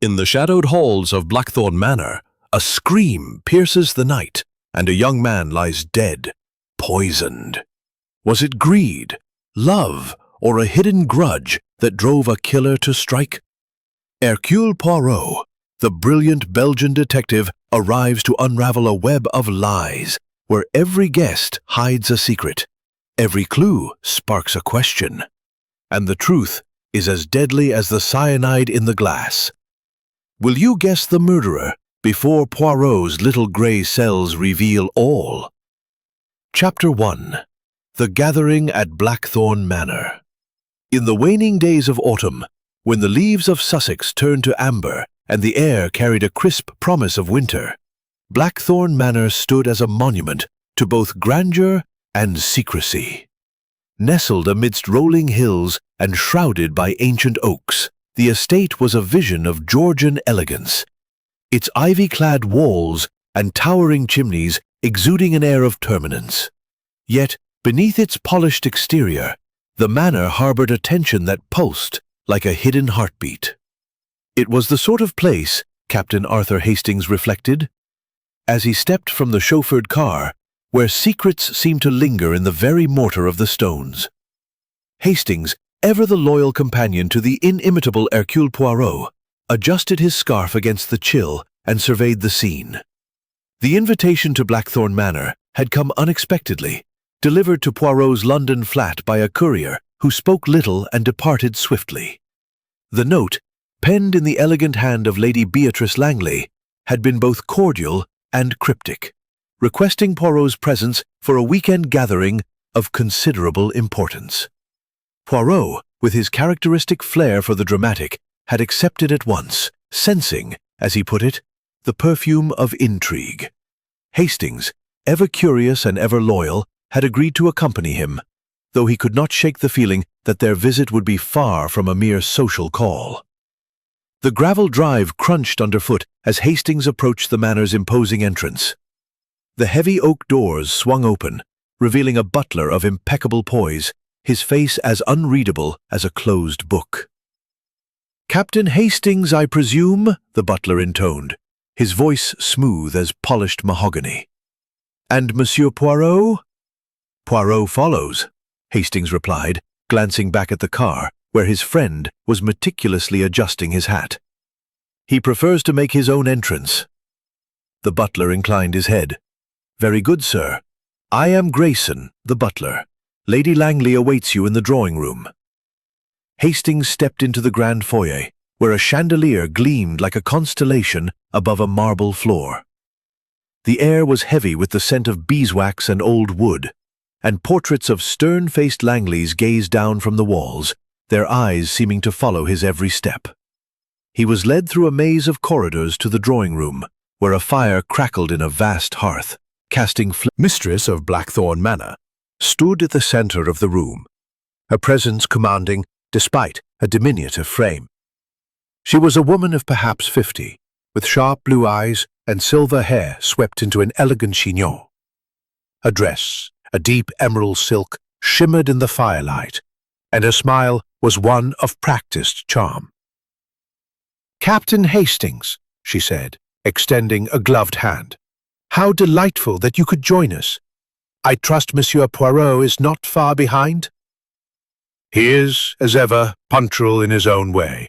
In the shadowed halls of Blackthorn Manor, a scream pierces the night, and a young man lies dead, poisoned. Was it greed, love, or a hidden grudge that drove a killer to strike? Hercule Poirot, the brilliant Belgian detective, arrives to unravel a web of lies, where every guest hides a secret, every clue sparks a question, and the truth is as deadly as the cyanide in the glass. Will you guess the murderer before Poirot's little grey cells reveal all? Chapter 1. The Gathering at Blackthorn Manor. In the waning days of autumn, when the leaves of Sussex turned to amber and the air carried a crisp promise of winter, Blackthorn Manor stood as a monument to both grandeur and secrecy. Nestled amidst rolling hills and shrouded by ancient oaks, the estate was a vision of Georgian elegance, its ivy-clad walls and towering chimneys exuding an air of permanence. Yet, beneath its polished exterior, the manor harbored a tension that pulsed like a hidden heartbeat. It was the sort of place, Captain Arthur Hastings reflected, as he stepped from the chauffeured car, where secrets seemed to linger in the very mortar of the stones. Hastings, ever the loyal companion to the inimitable Hercule Poirot, adjusted his scarf against the chill and surveyed the scene. The invitation to Blackthorn Manor had come unexpectedly, delivered to Poirot's London flat by a courier who spoke little and departed swiftly. The note, penned in the elegant hand of Lady Beatrice Langley, had been both cordial and cryptic, requesting Poirot's presence for a weekend gathering of considerable importance. Poirot, with his characteristic flair for the dramatic, had accepted at once, sensing, as he put it, the perfume of intrigue. Hastings, ever curious and ever loyal, had agreed to accompany him, though he could not shake the feeling that their visit would be far from a mere social call. The gravel drive crunched underfoot as Hastings approached the manor's imposing entrance. The heavy oak doors swung open, revealing a butler of impeccable poise, his face as unreadable as a closed book. "Captain Hastings, I presume," the butler intoned, his voice smooth as polished mahogany. "And Monsieur Poirot?" "Poirot follows," Hastings replied, glancing back at the car, where his friend was meticulously adjusting his hat. "He prefers to make his own entrance." The butler inclined his head. "Very good, sir. I am Grayson, the butler. Lady Langley awaits you in the drawing-room." Hastings stepped into the grand foyer, where a chandelier gleamed like a constellation above a marble floor. The air was heavy with the scent of beeswax and old wood, and portraits of stern-faced Langleys gazed down from the walls, their eyes seeming to follow his every step. He was led through a maze of corridors to the drawing-room, where a fire crackled in a vast hearth, casting Mistress of Blackthorn Manor stood at the center of the room, her presence commanding despite a diminutive frame. She was a woman of perhaps 50, with sharp blue eyes and silver hair swept into an elegant chignon. Her dress, a deep emerald silk, shimmered in the firelight, and her smile was one of practiced charm. "Captain Hastings," she said, extending a gloved hand, "how delightful that you could join us. I trust Monsieur Poirot is not far behind?" "He is, as ever, punctual in his own way,"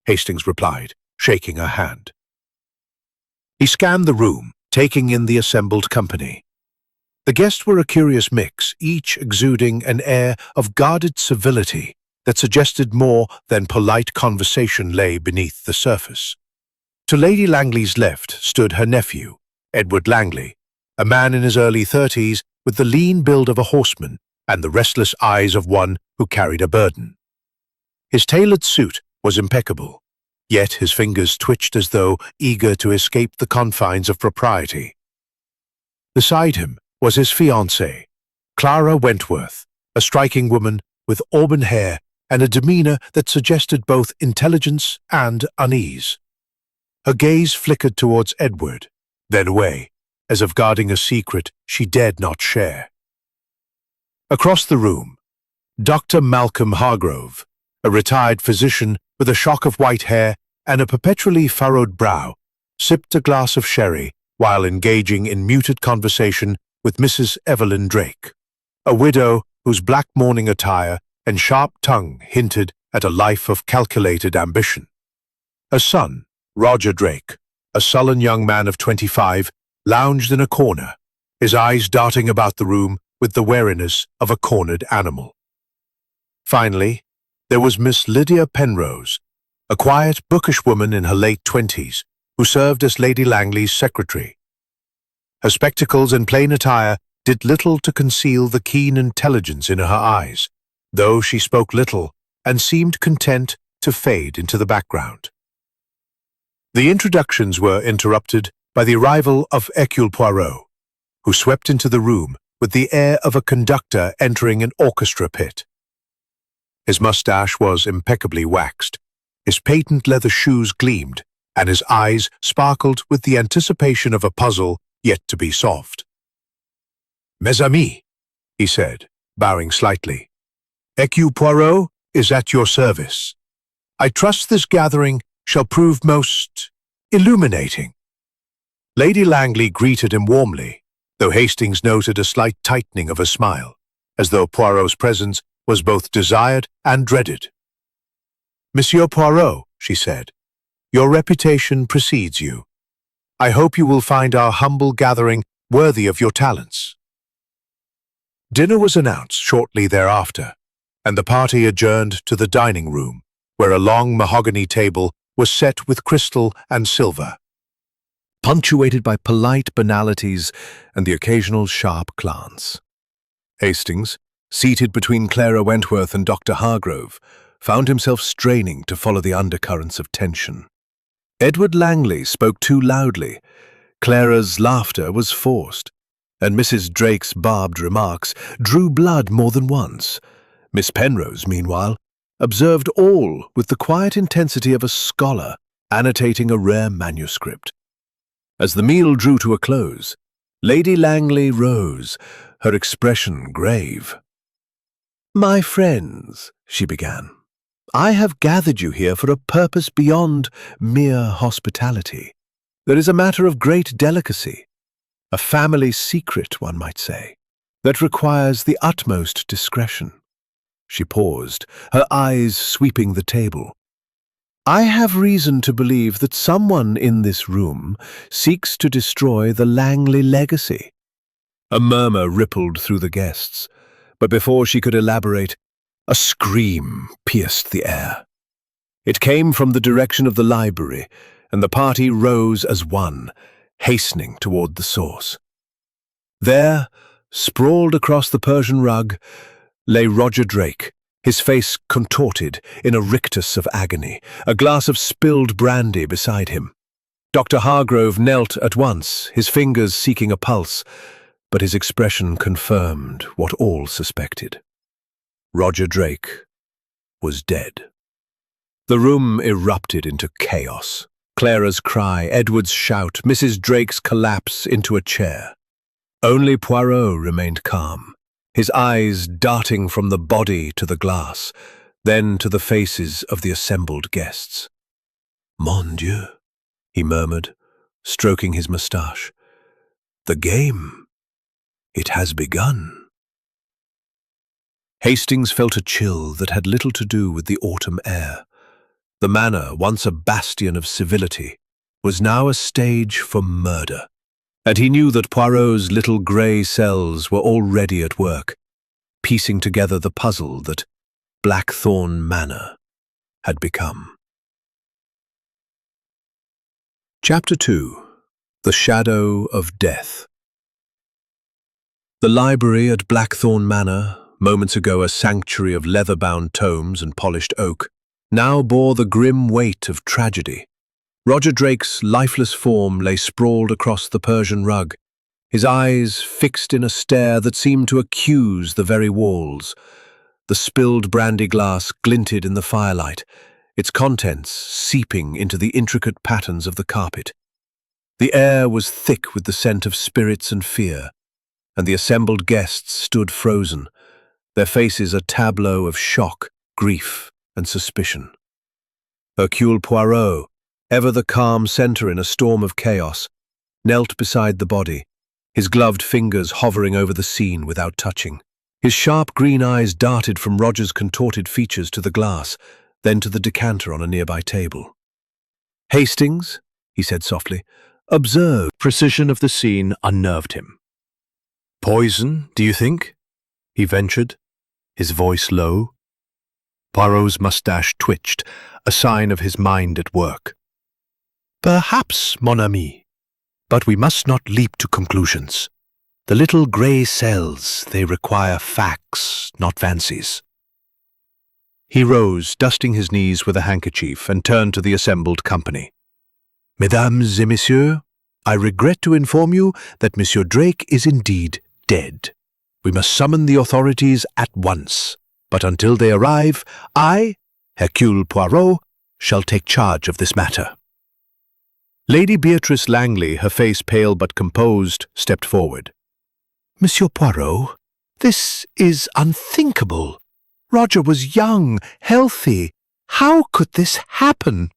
Hastings replied, shaking her hand. He scanned the room, taking in the assembled company. The guests were a curious mix, each exuding an air of guarded civility that suggested more than polite conversation lay beneath the surface. To Lady Langley's left stood her nephew, Edward Langley, a man in his early 30s with the lean build of a horseman and the restless eyes of one who carried a burden. His tailored suit was impeccable, yet his fingers twitched as though eager to escape the confines of propriety. Beside him was his fiancée, Clara Wentworth, a striking woman with auburn hair and a demeanor that suggested both intelligence and unease. Her gaze flickered towards Edward, then away, as if guarding a secret she dared not share. Across the room, Dr. Malcolm Hargrove, a retired physician with a shock of white hair and a perpetually furrowed brow, sipped a glass of sherry while engaging in muted conversation with Mrs. Evelyn Drake, a widow whose black mourning attire and sharp tongue hinted at a life of calculated ambition. A son, Roger Drake, a sullen young man of 25, lounged in a corner, his eyes darting about the room with the wariness of a cornered animal. Finally, there was Miss Lydia Penrose, a quiet, bookish woman in her late 20s, who served as Lady Langley's secretary. Her spectacles and plain attire did little to conceal the keen intelligence in her eyes, though she spoke little and seemed content to fade into the background. The introductions were interrupted by the arrival of Hercule Poirot, who swept into the room with the air of a conductor entering an orchestra pit. His mustache was impeccably waxed, his patent leather shoes gleamed, and his eyes sparkled with the anticipation of a puzzle yet to be solved. "Mes amis," he said, bowing slightly, "Hercule Poirot is at your service. I trust this gathering shall prove most illuminating." Lady Langley greeted him warmly, though Hastings noted a slight tightening of her smile, as though Poirot's presence was both desired and dreaded. "Monsieur Poirot," she said, "your reputation precedes you. I hope you will find our humble gathering worthy of your talents." Dinner was announced shortly thereafter, and the party adjourned to the dining room, where a long mahogany table was set with crystal and silver, punctuated by polite banalities and the occasional sharp glance. Hastings, seated between Clara Wentworth and Dr. Hargrove, found himself straining to follow the undercurrents of tension. Edward Langley spoke too loudly, Clara's laughter was forced, and Mrs. Drake's barbed remarks drew blood more than once. Miss Penrose, meanwhile, observed all with the quiet intensity of a scholar annotating a rare manuscript. As the meal drew to a close, Lady Langley rose, her expression grave. "My friends," she began, "I have gathered you here for a purpose beyond mere hospitality. There is a matter of great delicacy, a family secret, one might say, that requires the utmost discretion." She paused, her eyes sweeping the table. "I have reason to believe that someone in this room seeks to destroy the Langley legacy." A murmur rippled through the guests, but before she could elaborate, a scream pierced the air. It came from the direction of the library, and the party rose as one, hastening toward the source. There, sprawled across the Persian rug, lay Roger Drake, his face contorted in a rictus of agony, a glass of spilled brandy beside him. Dr. Hargrove knelt at once, his fingers seeking a pulse, but his expression confirmed what all suspected. Roger Drake was dead. The room erupted into chaos. Clara's cry, Edward's shout, Mrs. Drake's collapse into a chair. Only Poirot remained calm, his eyes darting from the body to the glass, then to the faces of the assembled guests. "Mon Dieu," he murmured, stroking his moustache. "The game, it has begun." Hastings felt a chill that had little to do with the autumn air. The manor, once a bastion of civility, was now a stage for murder, and he knew that Poirot's little grey cells were already at work, piecing together the puzzle that Blackthorn Manor had become. Chapter 2. The Shadow of Death. The library at Blackthorn Manor, moments ago a sanctuary of leather-bound tomes and polished oak, now bore the grim weight of tragedy. Roger Drake's lifeless form lay sprawled across the Persian rug, his eyes fixed in a stare that seemed to accuse the very walls. The spilled brandy glass glinted in the firelight, its contents seeping into the intricate patterns of the carpet. The air was thick with the scent of spirits and fear, and the assembled guests stood frozen, their faces a tableau of shock, grief, and suspicion. Hercule Poirot, ever the calm center in a storm of chaos, knelt beside the body, his gloved fingers hovering over the scene without touching. His sharp green eyes darted from Roger's contorted features to the glass, then to the decanter on a nearby table. "Hastings," he said softly, "observe." Precision of the scene unnerved him. "Poison, do you think?" he ventured, his voice low. Poirot's mustache twitched, a sign of his mind at work. "Perhaps, mon ami, but we must not leap to conclusions. The little grey cells, they require facts, not fancies." He rose, dusting his knees with a handkerchief, and turned to the assembled company. "Mesdames et messieurs, I regret to inform you that Monsieur Drake is indeed dead. We must summon the authorities at once, but until they arrive, I, Hercule Poirot, shall take charge of this matter." Lady Beatrice Langley, her face pale but composed, stepped forward. "Monsieur Poirot, this is unthinkable. Roger was young, healthy. How could this happen?"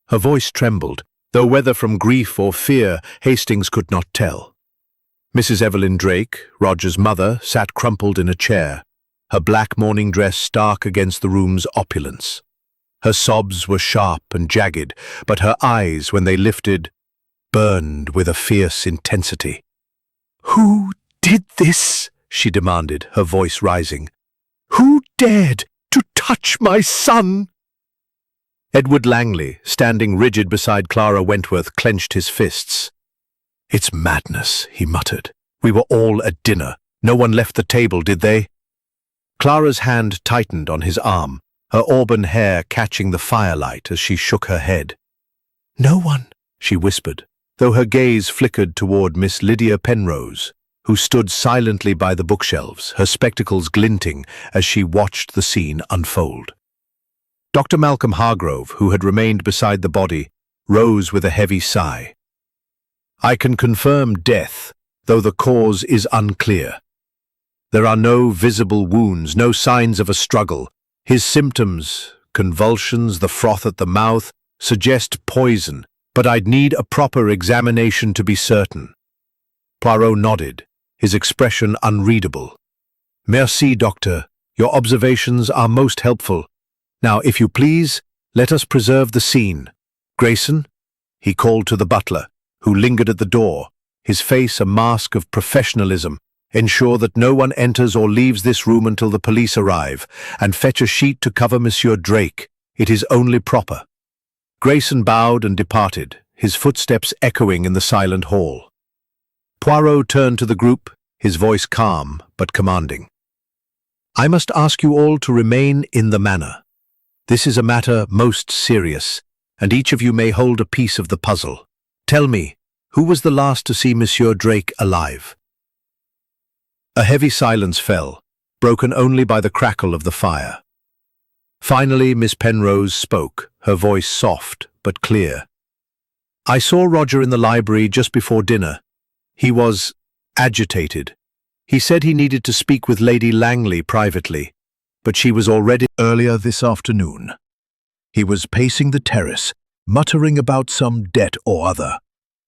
Her voice trembled, though whether from grief or fear, Hastings could not tell. Mrs. Evelyn Drake, Roger's mother, sat crumpled in a chair, her black morning dress stark against the room's opulence. Her sobs were sharp and jagged, but her eyes, when they lifted, burned with a fierce intensity. "Who did this?" she demanded, her voice rising. "Who dared to touch my son?" Edward Langley, standing rigid beside Clara Wentworth, clenched his fists. "It's madness," he muttered. "We were all at dinner. No one left the table, did they?" Clara's hand tightened on his arm, her auburn hair catching the firelight as she shook her head. "No one," she whispered, though her gaze flickered toward Miss Lydia Penrose, who stood silently by the bookshelves, her spectacles glinting as she watched the scene unfold. Dr. Malcolm Hargrove, who had remained beside the body, rose with a heavy sigh. "I can confirm death, though the cause is unclear. There are no visible wounds, no signs of a struggle. His symptoms, convulsions, the froth at the mouth, suggest poison, but I'd need a proper examination to be certain." Poirot nodded, his expression unreadable. "Merci, Doctor. Your observations are most helpful. Now, if you please, let us preserve the scene. Grayson," he called to the butler, who lingered at the door, his face a mask of professionalism, "ensure that no one enters or leaves this room until the police arrive, and fetch a sheet to cover Monsieur Drake. It is only proper." Grayson bowed and departed, his footsteps echoing in the silent hall. Poirot turned to the group, his voice calm but commanding. "I must ask you all to remain in the manor. This is a matter most serious, and each of you may hold a piece of the puzzle. Tell me, who was the last to see Monsieur Drake alive?" A heavy silence fell, broken only by the crackle of the fire. Finally, Miss Penrose spoke, her voice soft but clear. "I saw Roger in the library just before dinner. He was agitated. He said he needed to speak with Lady Langley privately, but she was already earlier this afternoon. He was pacing the terrace, muttering about some debt or other.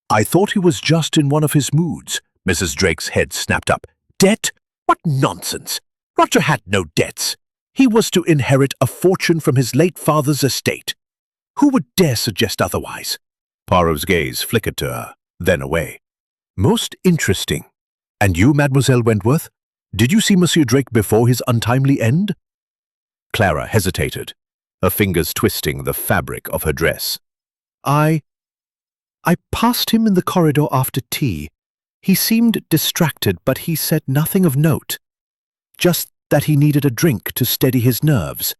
I thought he was just in one of his moods." Mrs. Drake's head snapped up. "Debt? What nonsense! Roger had no debts. He was to inherit a fortune from his late father's estate. Who would dare suggest otherwise?" Poirot's gaze flickered to her, then away. "Most interesting. And you, Mademoiselle Wentworth? Did you see Monsieur Drake before his untimely end?" Clara hesitated, her fingers twisting the fabric of her dress. I passed him in the corridor after tea. He seemed distracted, but he said nothing of note. Just that he needed a drink to steady his nerves."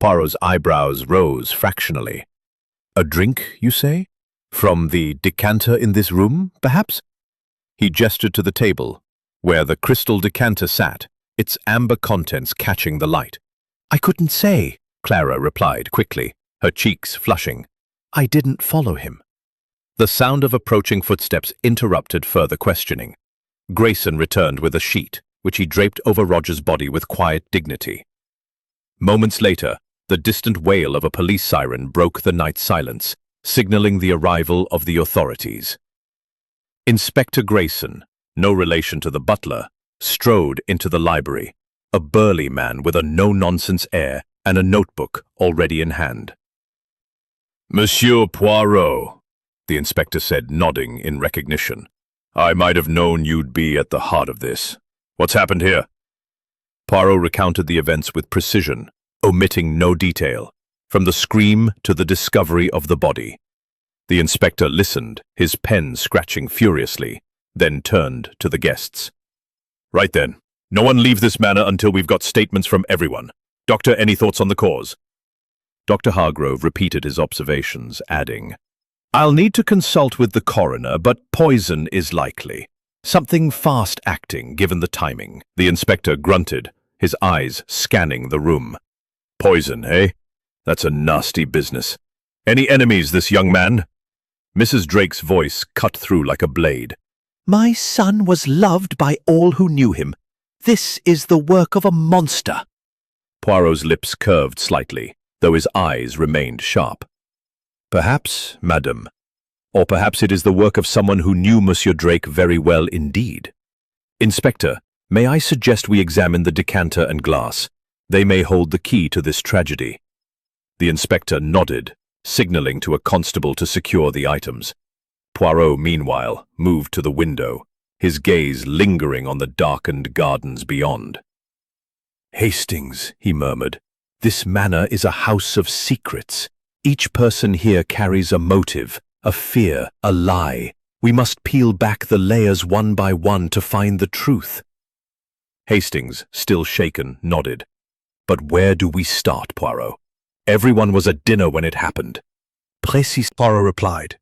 Poirot's eyebrows rose fractionally. "A drink, you say? From the decanter in this room, perhaps?" He gestured to the table, where the crystal decanter sat, its amber contents catching the light. "I couldn't say," Clara replied quickly, her cheeks flushing. "I didn't follow him." The sound of approaching footsteps interrupted further questioning. Grayson returned with a sheet, which he draped over Roger's body with quiet dignity. Moments later, The distant wail of a police siren broke the night silence, signaling the arrival of the authorities. Inspector Grayson, no relation to the butler, strode into the library, a burly man with a no-nonsense air and a notebook already in hand. "Monsieur Poirot," the inspector said, nodding in recognition. "I might have known you'd be at the heart of this. What's happened here?" Poirot recounted the events with precision, omitting no detail, from the scream to the discovery of the body. The inspector listened, his pen scratching furiously, then turned to the guests. "Right then. No one leave this manor until we've got statements from everyone. Doctor, any thoughts on the cause?" Dr. Hargrove repeated his observations, adding, "I'll need to consult with the coroner, but poison is likely. Something fast-acting, given the timing." The inspector grunted, his eyes scanning the room. "Poison, eh? That's a nasty business. Any enemies, this young man?" Mrs. Drake's voice cut through like a blade. "My son was loved by all who knew him. This is the work of a monster." Poirot's lips curved slightly, though his eyes remained sharp. "Perhaps, madam. Or perhaps it is the work of someone who knew Monsieur Drake very well indeed. Inspector, may I suggest we examine the decanter and glass? They may hold the key to this tragedy." The inspector nodded, signaling to a constable to secure the items. Poirot, meanwhile, moved to the window, his gaze lingering on the darkened gardens beyond. "Hastings," he murmured, "this manor is a house of secrets. Each person here carries a motive, a fear, a lie. We must peel back the layers one by one to find the truth." Hastings, still shaken, nodded. "But where do we start, Poirot? Everyone was at dinner when it happened." "Précis," Poirot replied,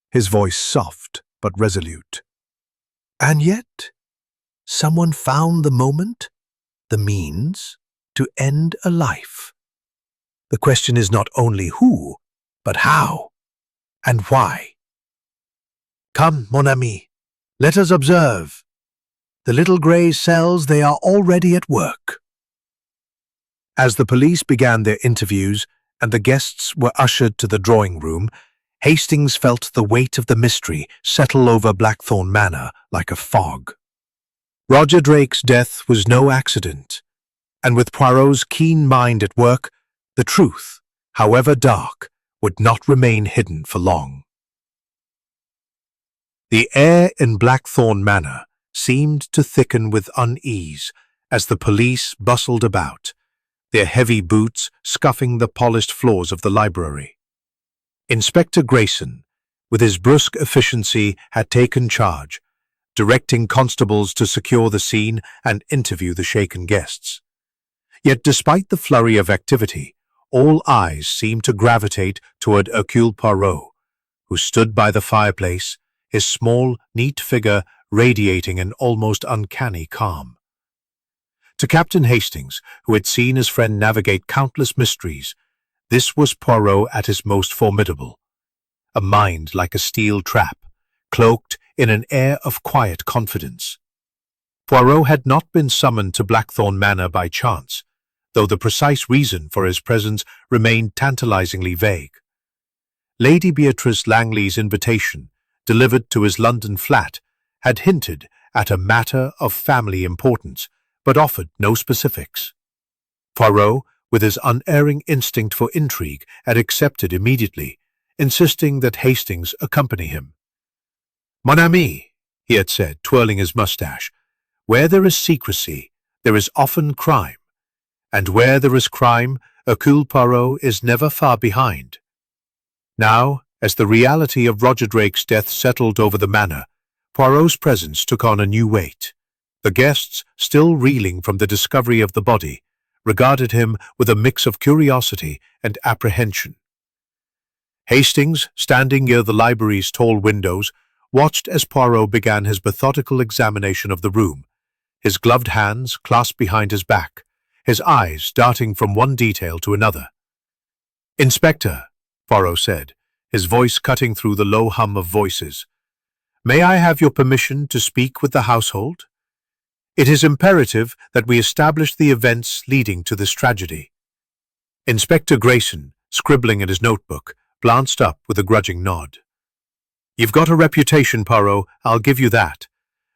his voice soft but resolute. "And yet, someone found the moment, the means, to end a life. The question is not only who, but how, and why. Come, mon ami, let us observe. The little grey cells, they are already at work." As the police began their interviews and the guests were ushered to the drawing room, Hastings felt the weight of the mystery settle over Blackthorn Manor like a fog. Roger Drake's death was no accident, and with Poirot's keen mind at work, the truth, however dark, would not remain hidden for long. The air in Blackthorn Manor seemed to thicken with unease as the police bustled about, their heavy boots scuffing the polished floors of the library. Inspector Grayson, with his brusque efficiency, had taken charge, directing constables to secure the scene and interview the shaken guests. Yet despite the flurry of activity, all eyes seemed to gravitate toward Hercule Poirot, who stood by the fireplace, his small, neat figure radiating an almost uncanny calm. To Captain Hastings, who had seen his friend navigate countless mysteries, this was Poirot at his most formidable, a mind like a steel trap, cloaked in an air of quiet confidence. Poirot had not been summoned to Blackthorn Manor by chance, though the precise reason for his presence remained tantalizingly vague. Lady Beatrice Langley's invitation, delivered to his London flat, had hinted at a matter of family importance, but offered no specifics. Poirot, with his unerring instinct for intrigue, had accepted immediately, insisting that Hastings accompany him. "Mon ami," he had said, twirling his mustache, "where there is secrecy, there is often crime, and where there is crime, Hercule Poirot is never far behind." Now, as the reality of Roger Drake's death settled over the manor, Poirot's presence took on a new weight. The guests, still reeling from the discovery of the body, regarded him with a mix of curiosity and apprehension. Hastings, standing near the library's tall windows, watched as Poirot began his methodical examination of the room, his gloved hands clasped behind his back, his eyes darting from one detail to another. "Inspector," Poirot said, his voice cutting through the low hum of voices, "may I have your permission to speak with the household? It is imperative that we establish the events leading to this tragedy." Inspector Grayson, scribbling in his notebook, glanced up with a grudging nod. "You've got a reputation, Poirot, I'll give you that.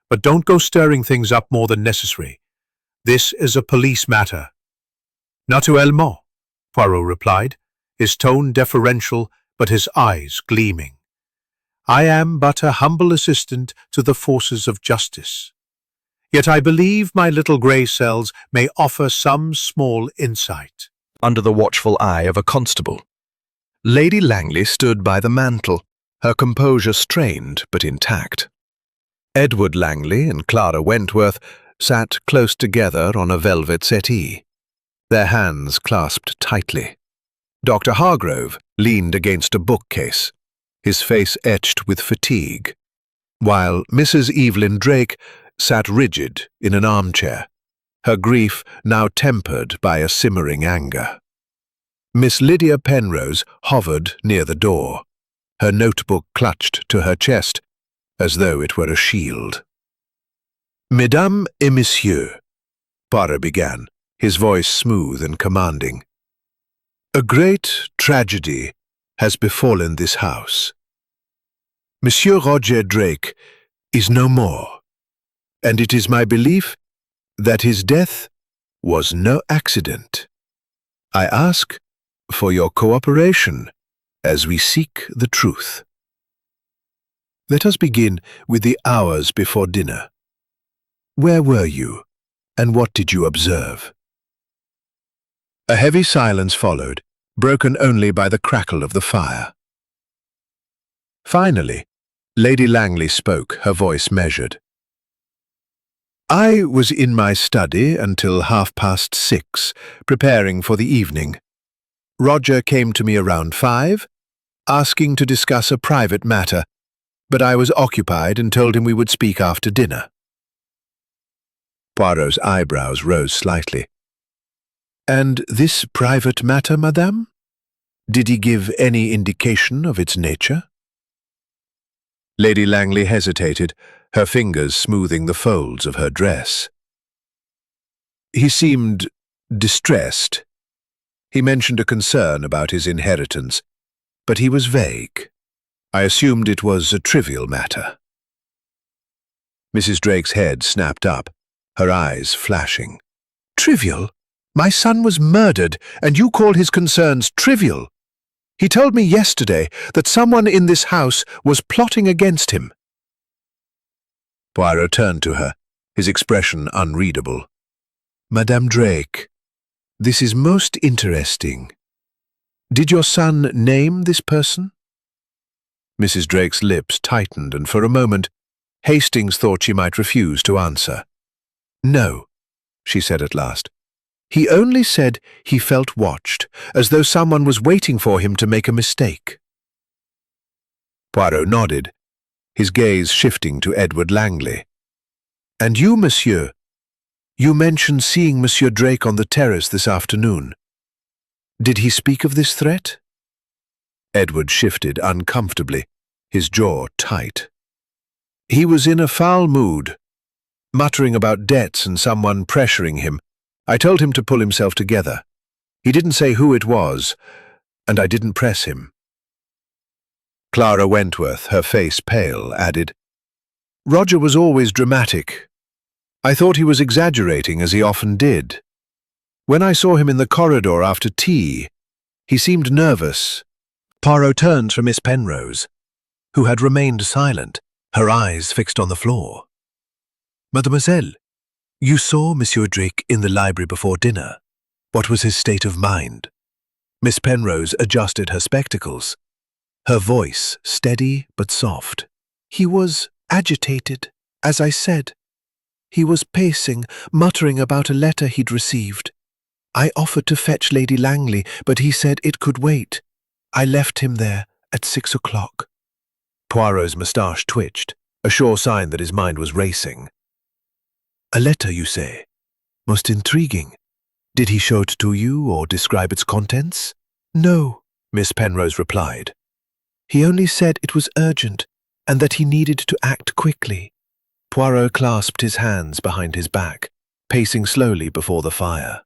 But don't go stirring things up more than necessary. This is a police matter." "Naturellement," Poirot replied, his tone deferential but his eyes gleaming. "I am but a humble assistant to the forces of justice. Yet I believe my little grey cells may offer some small insight." Under the watchful eye of a constable, Lady Langley stood by the mantel, her composure strained but intact. Edward Langley and Clara Wentworth sat close together on a velvet settee, their hands clasped tightly. Dr. Hargrove leaned against a bookcase, his face etched with fatigue, while Mrs. Evelyn Drake sat rigid in an armchair, her grief now tempered by a simmering anger. Miss Lydia Penrose hovered near the door, her notebook clutched to her chest as though it were a shield. "Mesdames et messieurs," Poirot began, his voice smooth and commanding, "a great tragedy has befallen this house. Monsieur Roger Drake is no more, and it is my belief that his death was no accident. I ask for your cooperation as we seek the truth. Let us begin with the hours before dinner. Where were you, and what did you observe?" A heavy silence followed, broken only by the crackle of the fire. Finally, Lady Langley spoke, her voice measured. "I was in my study until 6:30, preparing for the evening. Roger came to me around 5, asking to discuss a private matter, but I was occupied and told him we would speak after dinner." Poirot's eyebrows rose slightly. "And this private matter, madame? Did he give any indication of its nature?" Lady Langley hesitated, her fingers smoothing the folds of her dress. "He seemed distressed. He mentioned a concern about his inheritance, but he was vague. I assumed it was a trivial matter." Mrs. Drake's head snapped up, her eyes flashing. "Trivial? My son was murdered, and you call his concerns trivial? He told me yesterday that someone in this house was plotting against him." Poirot turned to her, his expression unreadable. "Madame Drake, this is most interesting. Did your son name this person?" Mrs. Drake's lips tightened, and for a moment, Hastings thought she might refuse to answer. "No," she said at last. "He only said he felt watched, as though someone was waiting for him to make a mistake." Poirot nodded, his gaze shifting to Edward Langley. "And you, monsieur? You mentioned seeing Monsieur Drake on the terrace this afternoon. Did he speak of this threat?" Edward shifted uncomfortably, his jaw tight. "He was in a foul mood, muttering about debts and someone pressuring him. I told him to pull himself together. He didn't say who it was, and I didn't press him." Clara Wentworth, her face pale, added, "Roger was always dramatic. I thought he was exaggerating, as he often did. When I saw him in the corridor after tea, he seemed nervous." Poirot turned to Miss Penrose, who had remained silent, her eyes fixed on the floor. "Mademoiselle, you saw Monsieur Drake in the library before dinner. What was his state of mind?" Miss Penrose adjusted her spectacles, her voice steady but soft. "He was agitated, as I said. He was pacing, muttering about a letter he'd received. I offered to fetch Lady Langley, but he said it could wait. I left him there at 6 o'clock. Poirot's moustache twitched, a sure sign that his mind was racing. "A letter, you say? Most intriguing. Did he show it to you or describe its contents?" "No," Miss Penrose replied. "He only said it was urgent and that he needed to act quickly." Poirot clasped his hands behind his back, pacing slowly before the fire.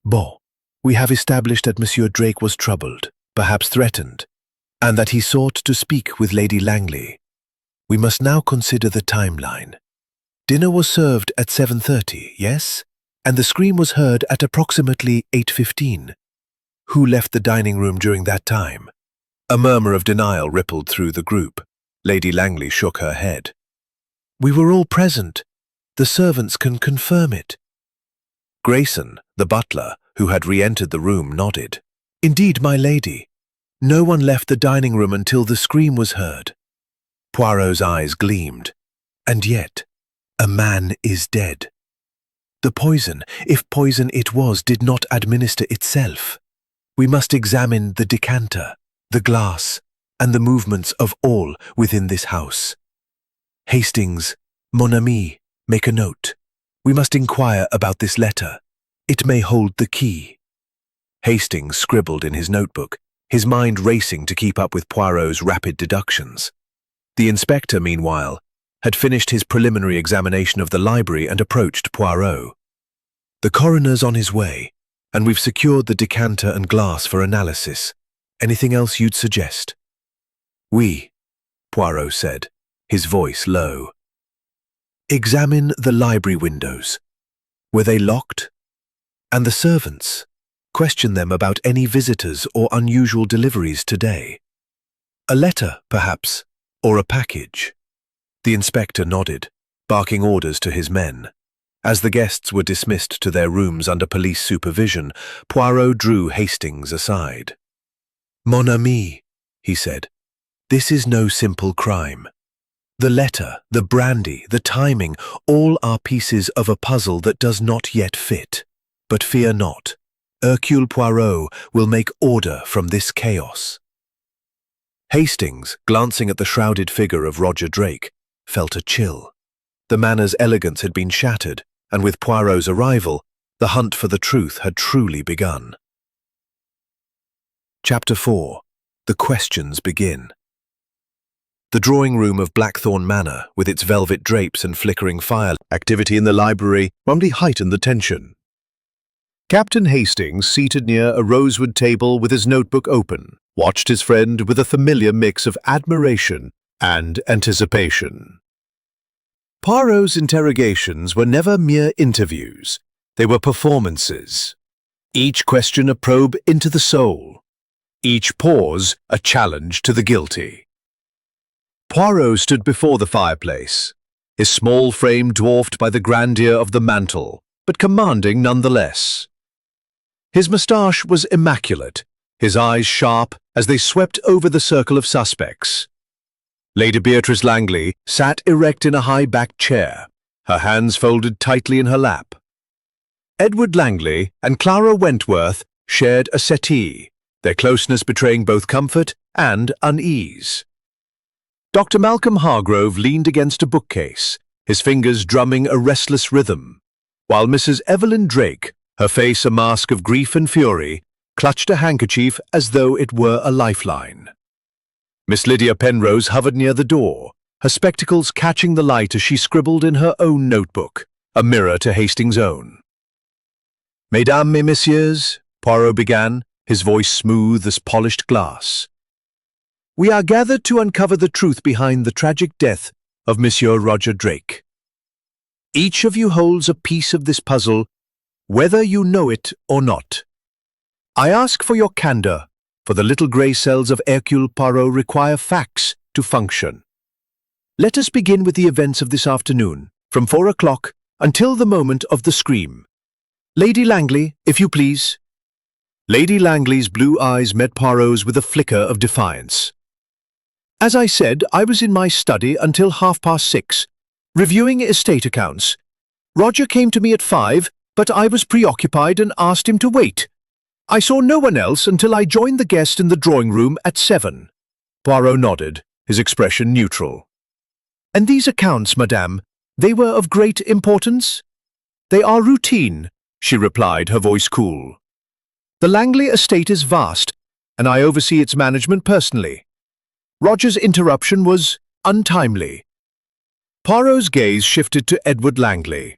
"Bon, We have established that Monsieur Drake was troubled, perhaps threatened, and that he sought to speak with Lady Langley. We must now consider the timeline. Dinner was served at 7:30, yes? And the scream was heard at approximately 8:15. Who left the dining room during that time? A murmur of denial rippled through the group. Lady Langley shook her head. We were all present. The servants can confirm it. Grayson, the butler, who had re-entered the room, nodded. Indeed, my lady. No one left the dining room until the scream was heard. Poirot's eyes gleamed. And yet, a man is dead. The poison, if poison it was, did not administer itself. We must examine the decanter, the glass, and the movements of all within this house. Hastings, mon ami, make a note. We must inquire about this letter. It may hold the key. Hastings scribbled in his notebook, his mind racing to keep up with Poirot's rapid deductions. The inspector, meanwhile, had finished his preliminary examination of the library and approached Poirot. The coroner's on his way, and we've secured the decanter and glass for analysis. Anything else you'd suggest? Oui, Poirot said, his voice low. Examine the library windows. Were they locked? And the servants? Question them about any visitors or unusual deliveries today. A letter, perhaps, or a package. The inspector nodded, barking orders to his men. As the guests were dismissed to their rooms under police supervision, Poirot drew Hastings aside. Mon ami, he said, this is no simple crime. The letter, the brandy, the timing, all are pieces of a puzzle that does not yet fit. But fear not. Hercule Poirot will make order from this chaos. Hastings, glancing at the shrouded figure of Roger Drake, felt a chill. The manor's elegance had been shattered, and with Poirot's arrival, the hunt for the truth had truly begun. Chapter 4. The questions begin. The drawing room of Blackthorn Manor, with its velvet drapes and flickering fire, activity in the library only heightened the tension. Captain Hastings, seated near a rosewood table with his notebook open, watched his friend with a familiar mix of admiration and anticipation. Poirot's interrogations were never mere interviews. They were performances. Each question a probe into the soul. Each pause a challenge to the guilty. Poirot stood before the fireplace, his small frame dwarfed by the grandeur of the mantel, but commanding nonetheless. His moustache was immaculate, his eyes sharp as they swept over the circle of suspects. Lady Beatrice Langley sat erect in a high-backed chair, her hands folded tightly in her lap. Edward Langley and Clara Wentworth shared a settee, their closeness betraying both comfort and unease. Dr. Malcolm Hargrove leaned against a bookcase, his fingers drumming a restless rhythm, while Mrs. Evelyn Drake, her face a mask of grief and fury, clutched a handkerchief as though it were a lifeline. Miss Lydia Penrose hovered near the door, her spectacles catching the light as she scribbled in her own notebook, a mirror to Hastings' own. Mesdames et messieurs, Poirot began, his voice smooth as polished glass. We are gathered to uncover the truth behind the tragic death of Monsieur Roger Drake. Each of you holds a piece of this puzzle, whether you know it or not. I ask for your candor, for the little grey cells of Hercule Poirot require facts to function. Let us begin with the events of this afternoon, from 4 o'clock until the moment of the scream. Lady Langley, if you please. Lady Langley's blue eyes met Poirot's with a flicker of defiance. As I said, I was in my study until 6:30, reviewing estate accounts. Roger came to me at 5, but I was preoccupied and asked him to wait. I saw no one else until I joined the guest in the drawing room at 7. Poirot nodded, his expression neutral. And these accounts, madame, they were of great importance? They are routine, she replied, her voice cool. The Langley estate is vast, and I oversee its management personally. Roger's interruption was untimely. Poirot's gaze shifted to Edward Langley,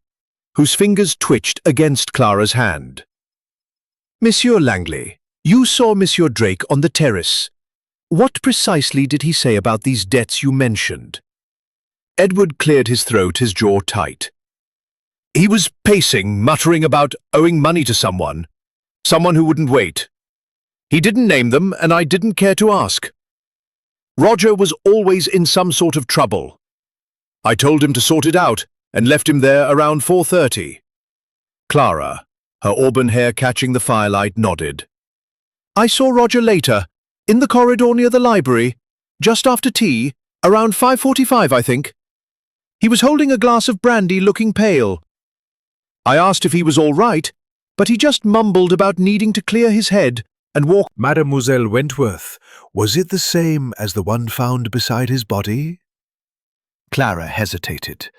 whose fingers twitched against Clara's hand. Monsieur Langley, you saw Monsieur Drake on the terrace. What precisely did he say about these debts you mentioned? Edward cleared his throat, his jaw tight. He was pacing, muttering about owing money to someone who wouldn't wait. He didn't name them, and I didn't care to ask. Roger was always in some sort of trouble. I told him to sort it out, and left him there around 4:30. Clara, her auburn hair catching the firelight, nodded. I saw Roger later, in the corridor near the library, just after tea, around 5:45, I think. He was holding a glass of brandy, looking pale. I asked if he was all right, but he just mumbled about needing to clear his head and walk. Mademoiselle Wentworth, was it the same as the one found beside his body? Clara hesitated,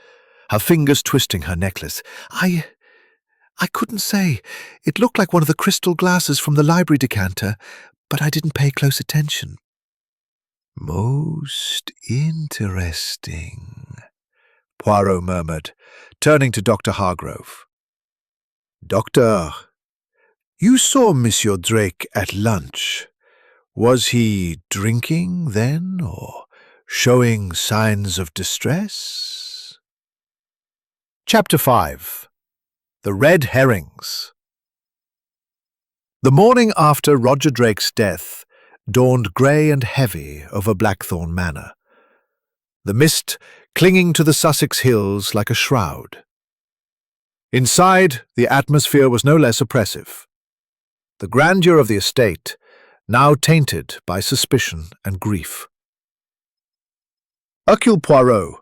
her fingers twisting her necklace. I couldn't say. It looked like one of the crystal glasses from the library decanter, but I didn't pay close attention. Most interesting, Poirot murmured, turning to Dr. Hargrove. Doctor, you saw Monsieur Drake at lunch. Was he drinking then, or showing signs of distress? Chapter 5. The Red Herrings. The morning after Roger Drake's death dawned grey and heavy over Blackthorn Manor, the mist clinging to the Sussex hills like a shroud. Inside, the atmosphere was no less oppressive. The grandeur of the estate, now tainted by suspicion and grief. Hercule Poirot,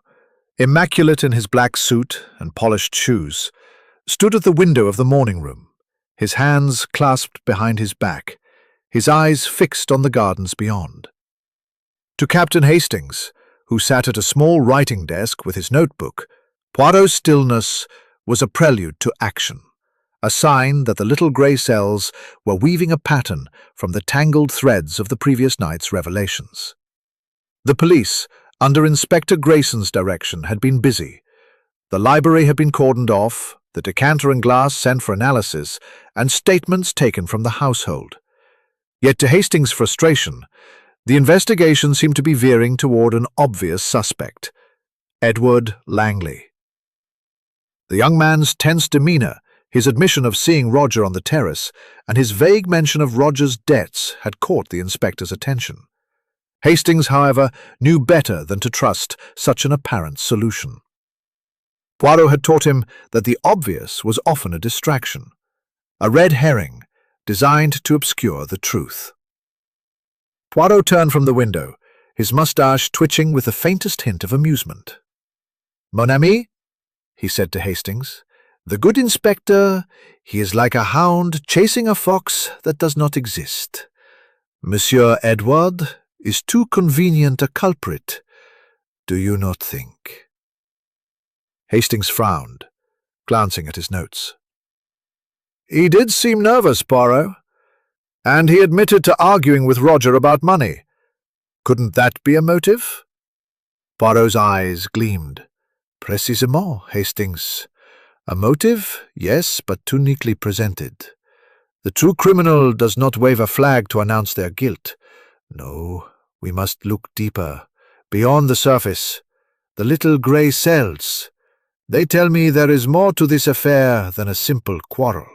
immaculate in his black suit and polished shoes, stood at the window of the morning room, his hands clasped behind his back, his eyes fixed on the gardens beyond. To Captain Hastings, who sat at a small writing desk with his notebook, Poirot's stillness was a prelude to action, a sign that the little grey cells were weaving a pattern from the tangled threads of the previous night's revelations. The police, under Inspector Grayson's direction, had been busy. The library had been cordoned off, the decanter and glass sent for analysis, and statements taken from the household. Yet to Hastings' frustration, the investigation seemed to be veering toward an obvious suspect, Edward Langley. The young man's tense demeanour, his admission of seeing Roger on the terrace, and his vague mention of Roger's debts had caught the inspector's attention. Hastings, however, knew better than to trust such an apparent solution. Poirot had taught him that the obvious was often a distraction, a red herring designed to obscure the truth. Poirot turned from the window, his moustache twitching with the faintest hint of amusement. "Mon ami," he said to Hastings, "the good inspector, he is like a hound chasing a fox that does not exist. Monsieur Edward is too convenient a culprit, do you not think?" Hastings frowned, glancing at his notes. "He did seem nervous, Poirot, and he admitted to arguing with Roger about money. Couldn't that be a motive?" Poirot's eyes gleamed. "Précisément, Hastings. A motive, yes, but too neatly presented. The true criminal does not wave a flag to announce their guilt. No, we must look deeper, beyond the surface. The little grey cells. They tell me there is more to this affair than a simple quarrel."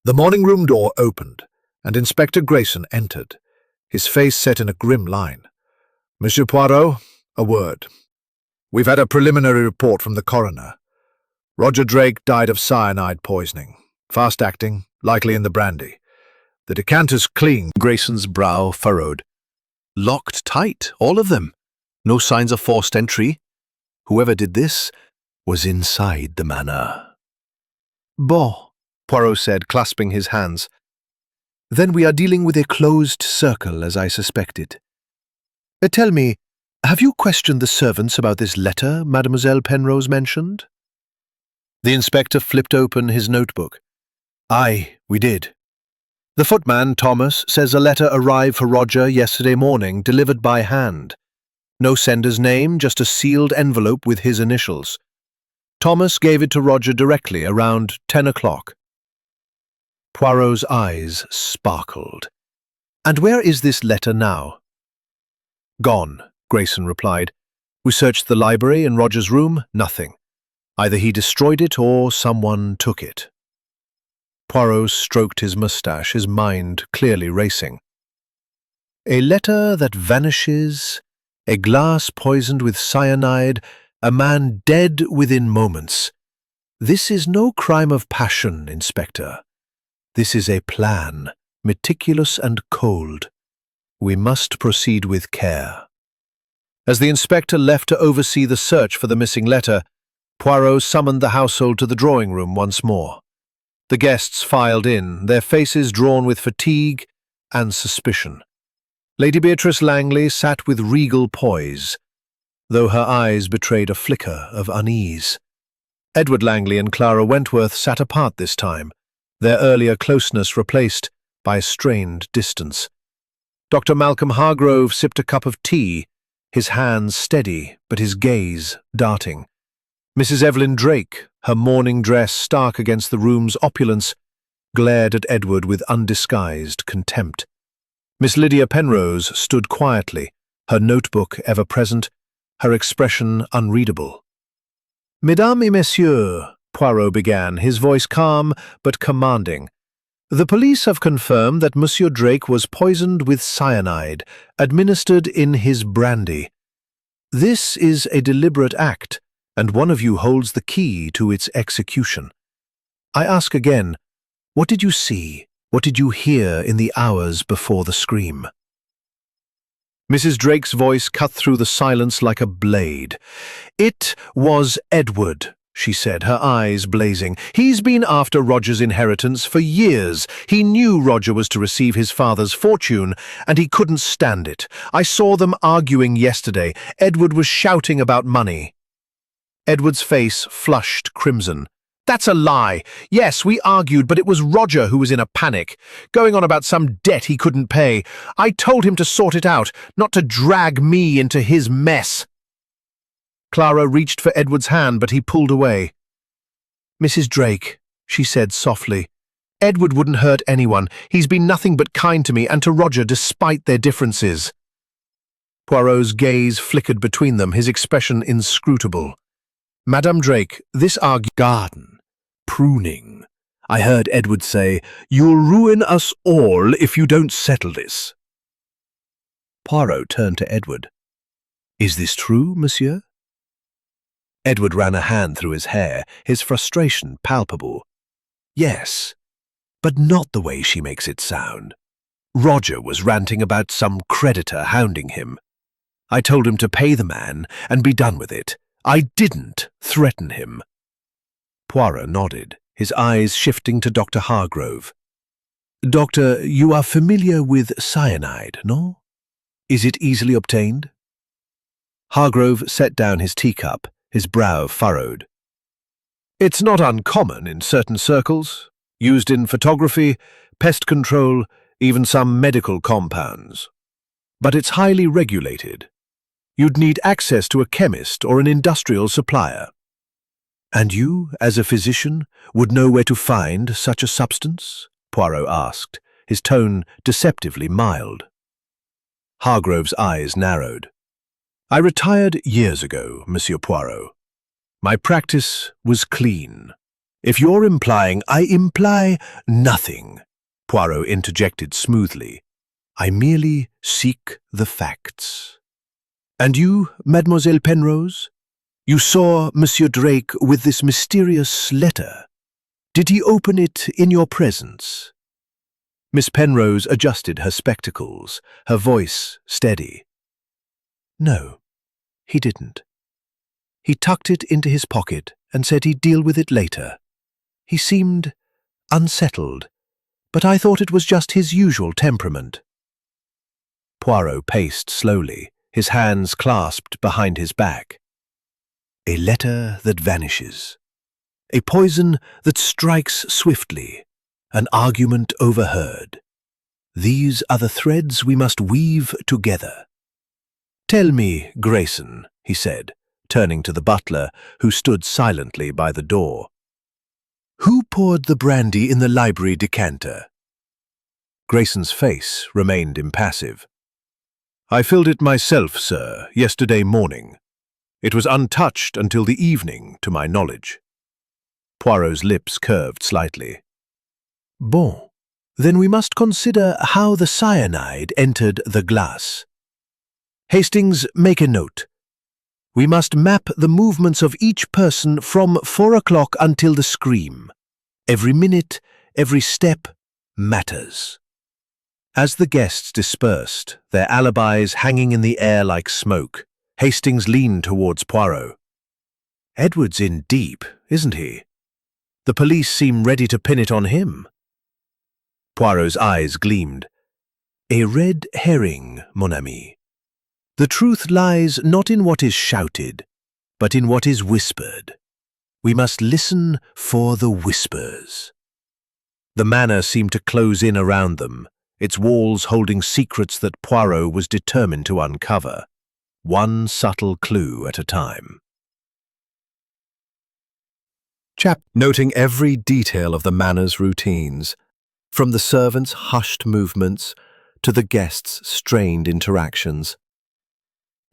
The morning room door opened, and Inspector Grayson entered, his face set in a grim line. "Monsieur Poirot, a word. We've had a preliminary report from the coroner. Roger Drake died of cyanide poisoning, fast-acting, likely in the brandy. The decanter's clean." Grayson's brow furrowed. "Locked tight, all of them. No signs of forced entry. Whoever did this was inside the manor." "Bon," Poirot said, clasping his hands. "Then we are dealing with a closed circle, as I suspected. Tell me, have you questioned the servants about this letter Mademoiselle Penrose mentioned?" The inspector flipped open his notebook. "Aye, we did. The footman, Thomas, says a letter arrived for Roger yesterday morning, delivered by hand. No sender's name, just a sealed envelope with his initials. Thomas gave it to Roger directly, around 10 o'clock. Poirot's eyes sparkled. "And where is this letter now?" "Gone," Grayson replied. "We searched the library and Roger's room, nothing. Either he destroyed it or someone took it." Poirot stroked his moustache, his mind clearly racing. "A letter that vanishes, a glass poisoned with cyanide, a man dead within moments. This is no crime of passion, Inspector. This is a plan, meticulous and cold. We must proceed with care." As the inspector left to oversee the search for the missing letter, Poirot summoned the household to the drawing room once more. The guests filed in, their faces drawn with fatigue and suspicion. Lady Beatrice Langley sat with regal poise, though her eyes betrayed a flicker of unease. Edward Langley and Clara Wentworth sat apart this time, their earlier closeness replaced by a strained distance. Dr. Malcolm Hargrove sipped a cup of tea, his hands steady but his gaze darting. Mrs. Evelyn Drake, her mourning dress stark against the room's opulence, glared at Edward with undisguised contempt. Miss Lydia Penrose stood quietly, her notebook ever present, her expression unreadable. "Mesdames et messieurs," Poirot began, his voice calm but commanding, "the police have confirmed that Monsieur Drake was poisoned with cyanide, administered in his brandy. This is a deliberate act, and one of you holds the key to its execution. I ask again, what did you see, what did you hear in the hours before the scream?" Mrs. Drake's voice cut through the silence like a blade. "It was Edward," she said, her eyes blazing. "He's been after Roger's inheritance for years. He knew Roger was to receive his father's fortune, and he couldn't stand it. I saw them arguing yesterday. Edward was shouting about money." Edward's face flushed crimson. "That's a lie. Yes, we argued, but it was Roger who was in a panic, going on about some debt he couldn't pay. I told him to sort it out, not to drag me into his mess." Clara reached for Edward's hand, but he pulled away. "Mrs. Drake," she said softly, "Edward wouldn't hurt anyone. He's been nothing but kind to me and to Roger despite their differences." Poirot's gaze flickered between them, his expression inscrutable. "Madame Drake, this garden, pruning. I heard Edward say, 'You'll ruin us all if you don't settle this.'" Poirot turned to Edward. "Is this true, monsieur?" Edward ran a hand through his hair, his frustration palpable. "Yes, but not the way she makes it sound. Roger was ranting about some creditor hounding him. I told him to pay the man and be done with it. I didn't threaten him." Poirot nodded, his eyes shifting to Dr. Hargrove. "Doctor, you are familiar with cyanide, no? Is it easily obtained?" Hargrove set down his teacup, his brow furrowed. "It's not uncommon in certain circles, used in photography, pest control, even some medical compounds. But it's highly regulated. You'd need access to a chemist or an industrial supplier." "And you, as a physician, would know where to find such a substance?" Poirot asked, his tone deceptively mild. Hargrove's eyes narrowed. "I retired years ago, Monsieur Poirot. My practice was clean. If you're implying I imply nothing," Poirot interjected smoothly. "I merely seek the facts." "And you, Mademoiselle Penrose? You saw Monsieur Drake with this mysterious letter. Did he open it in your presence?" Miss Penrose adjusted her spectacles, her voice steady. "No, he didn't. He tucked it into his pocket and said he'd deal with it later. He seemed unsettled, but I thought it was just his usual temperament." Poirot paced slowly, his hands clasped behind his back. "A letter that vanishes. A poison that strikes swiftly. An argument overheard. These are the threads we must weave together. Tell me, Grayson," he said, turning to the butler, who stood silently by the door. Who poured the brandy in the library decanter? Grayson's face remained impassive. I filled it myself, sir, yesterday morning. It was untouched until the evening, to my knowledge. Poirot's lips curved slightly. Bon. Then we must consider how the cyanide entered the glass. Hastings, make a note. We must map the movements of each person from 4 o'clock until the scream. Every minute, every step matters. As the guests dispersed, their alibis hanging in the air like smoke, Hastings leaned towards Poirot. Edward's in deep, isn't he? The police seem ready to pin it on him. Poirot's eyes gleamed. A red herring, mon ami. The truth lies not in what is shouted, but in what is whispered. We must listen for the whispers. The manor seemed to close in around them, its walls holding secrets that Poirot was determined to uncover, one subtle clue at a time. Noting every detail of the manor's routines, from the servants' hushed movements to the guests' strained interactions.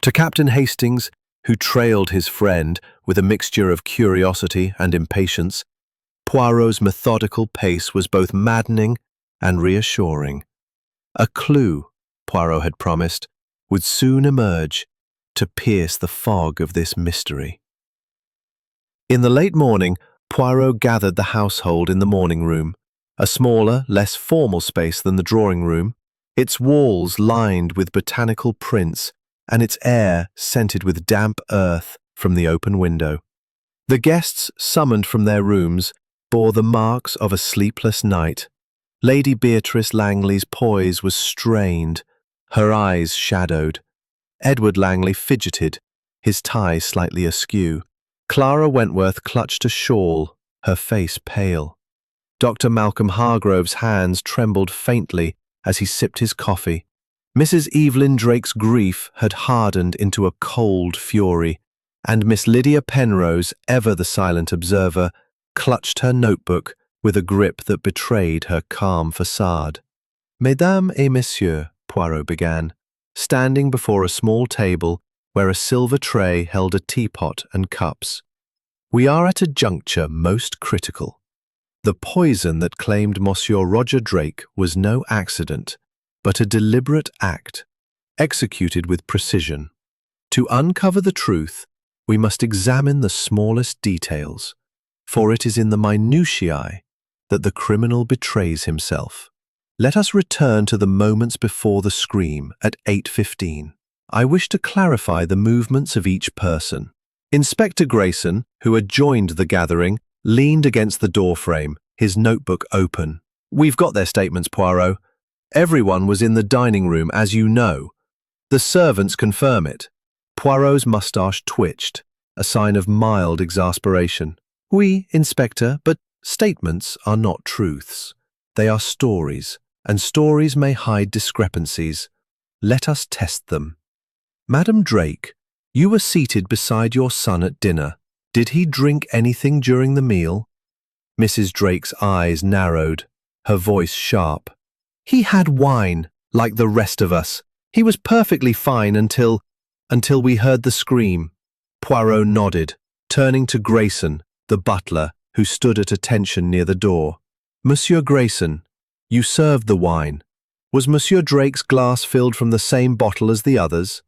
To Captain Hastings, who trailed his friend with a mixture of curiosity and impatience, Poirot's methodical pace was both maddening and reassuring. A clue, Poirot had promised, would soon emerge to pierce the fog of this mystery. In the late morning, Poirot gathered the household in the morning room, a smaller, less formal space than the drawing room, its walls lined with botanical prints and its air scented with damp earth from the open window. The guests summoned from their rooms bore the marks of a sleepless night. Lady Beatrice Langley's poise was strained, her eyes shadowed. Edward Langley fidgeted, his tie slightly askew. Clara Wentworth clutched a shawl, her face pale. Dr. Malcolm Hargrove's hands trembled faintly as he sipped his coffee. Mrs. Evelyn Drake's grief had hardened into a cold fury, and Miss Lydia Penrose, ever the silent observer, clutched her notebook with a grip that betrayed her calm facade. Mesdames et messieurs, Poirot began, standing before a small table where a silver tray held a teapot and cups. We are at a juncture most critical. The poison that claimed Monsieur Roger Drake was no accident, but a deliberate act, executed with precision. To uncover the truth, we must examine the smallest details, for it is in the minutiae that the criminal betrays himself. Let us return to the moments before the scream at 8:15. I wish to clarify the movements of each person. Inspector Grayson, who had joined the gathering, leaned against the doorframe, his notebook open. We've got their statements, Poirot. Everyone was in the dining room, as you know. The servants confirm it. Poirot's moustache twitched, a sign of mild exasperation. Oui, Inspector, but statements are not truths. They are stories, and stories may hide discrepancies. Let us test them. Madam Drake, you were seated beside your son at dinner. Did he drink anything during the meal? Mrs. Drake's eyes narrowed, her voice sharp. He had wine, like the rest of us. He was perfectly fine until we heard the scream. Poirot nodded, turning to Grayson, the butler, who stood at attention near the door. Monsieur Grayson, you served the wine. Was Monsieur Drake's glass filled from the same bottle as the others?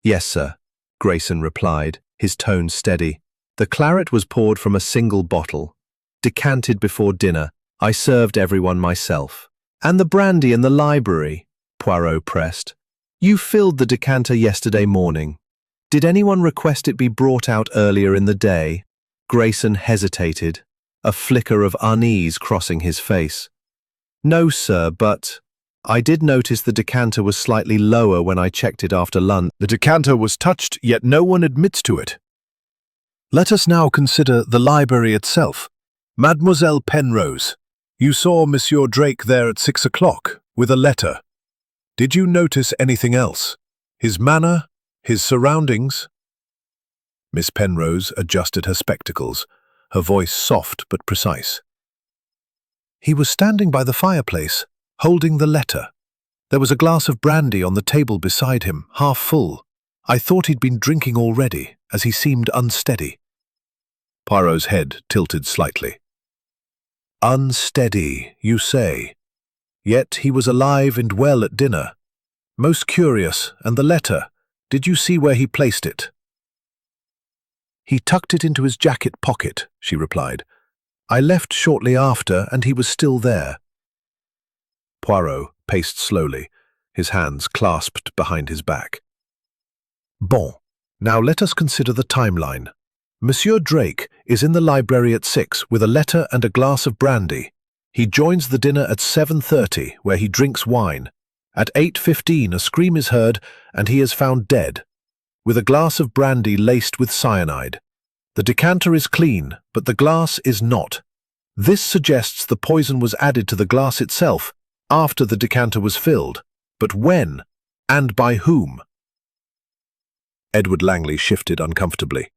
Yes, sir, Grayson replied, his tone steady. The claret was poured from a single bottle, decanted before dinner. I served everyone myself. And the brandy in the library, Poirot pressed. You filled the decanter yesterday morning. Did anyone request it be brought out earlier in the day? Grayson hesitated, a flicker of unease crossing his face. No, sir, but I did notice the decanter was slightly lower when I checked it after lunch. The decanter was touched, yet no one admits to it. Let us now consider the library itself. Mademoiselle Penrose, you saw Monsieur Drake there at 6 o'clock, with a letter. Did you notice anything else? His manner? His surroundings? Miss Penrose adjusted her spectacles, her voice soft but precise. He was standing by the fireplace, holding the letter. There was a glass of brandy on the table beside him, half full. I thought he'd been drinking already, as he seemed unsteady. Poirot's head tilted slightly. Unsteady, you say? Yet he was alive and well at dinner. Most curious, and the letter, did you see where he placed it? He tucked it into his jacket pocket, she replied. I left shortly after, and he was still there. Poirot paced slowly, his hands clasped behind his back. Bon, now let us consider the timeline. Monsieur Drake is in the library at 6 with a letter and a glass of brandy. He joins the dinner at 7:30, where he drinks wine. At 8:15 a scream is heard, and he is found dead, with a glass of brandy laced with cyanide. The decanter is clean, but the glass is not. This suggests the poison was added to the glass itself after the decanter was filled. But when, and by whom? Edward Langley shifted uncomfortably.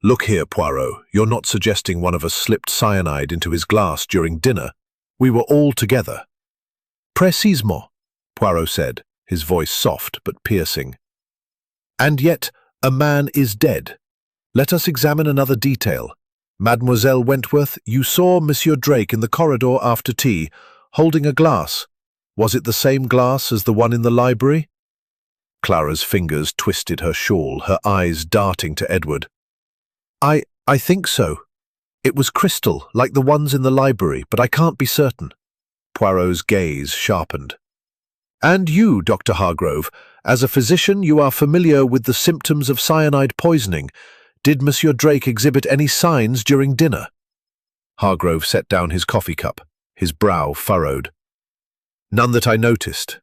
Look here, Poirot, you're not suggesting one of us slipped cyanide into his glass during dinner. We were all together. Précisément, Poirot said, his voice soft but piercing. And yet, a man is dead. Let us examine another detail. Mademoiselle Wentworth, you saw Monsieur Drake in the corridor after tea, holding a glass. Was it the same glass as the one in the library? Clara's fingers twisted her shawl, her eyes darting to Edward. I think so. It was crystal, like the ones in the library, but I can't be certain. Poirot's gaze sharpened. And you, Dr. Hargrove, as a physician, you are familiar with the symptoms of cyanide poisoning. Did Monsieur Drake exhibit any signs during dinner? Hargrove set down his coffee cup, his brow furrowed. None that I noticed.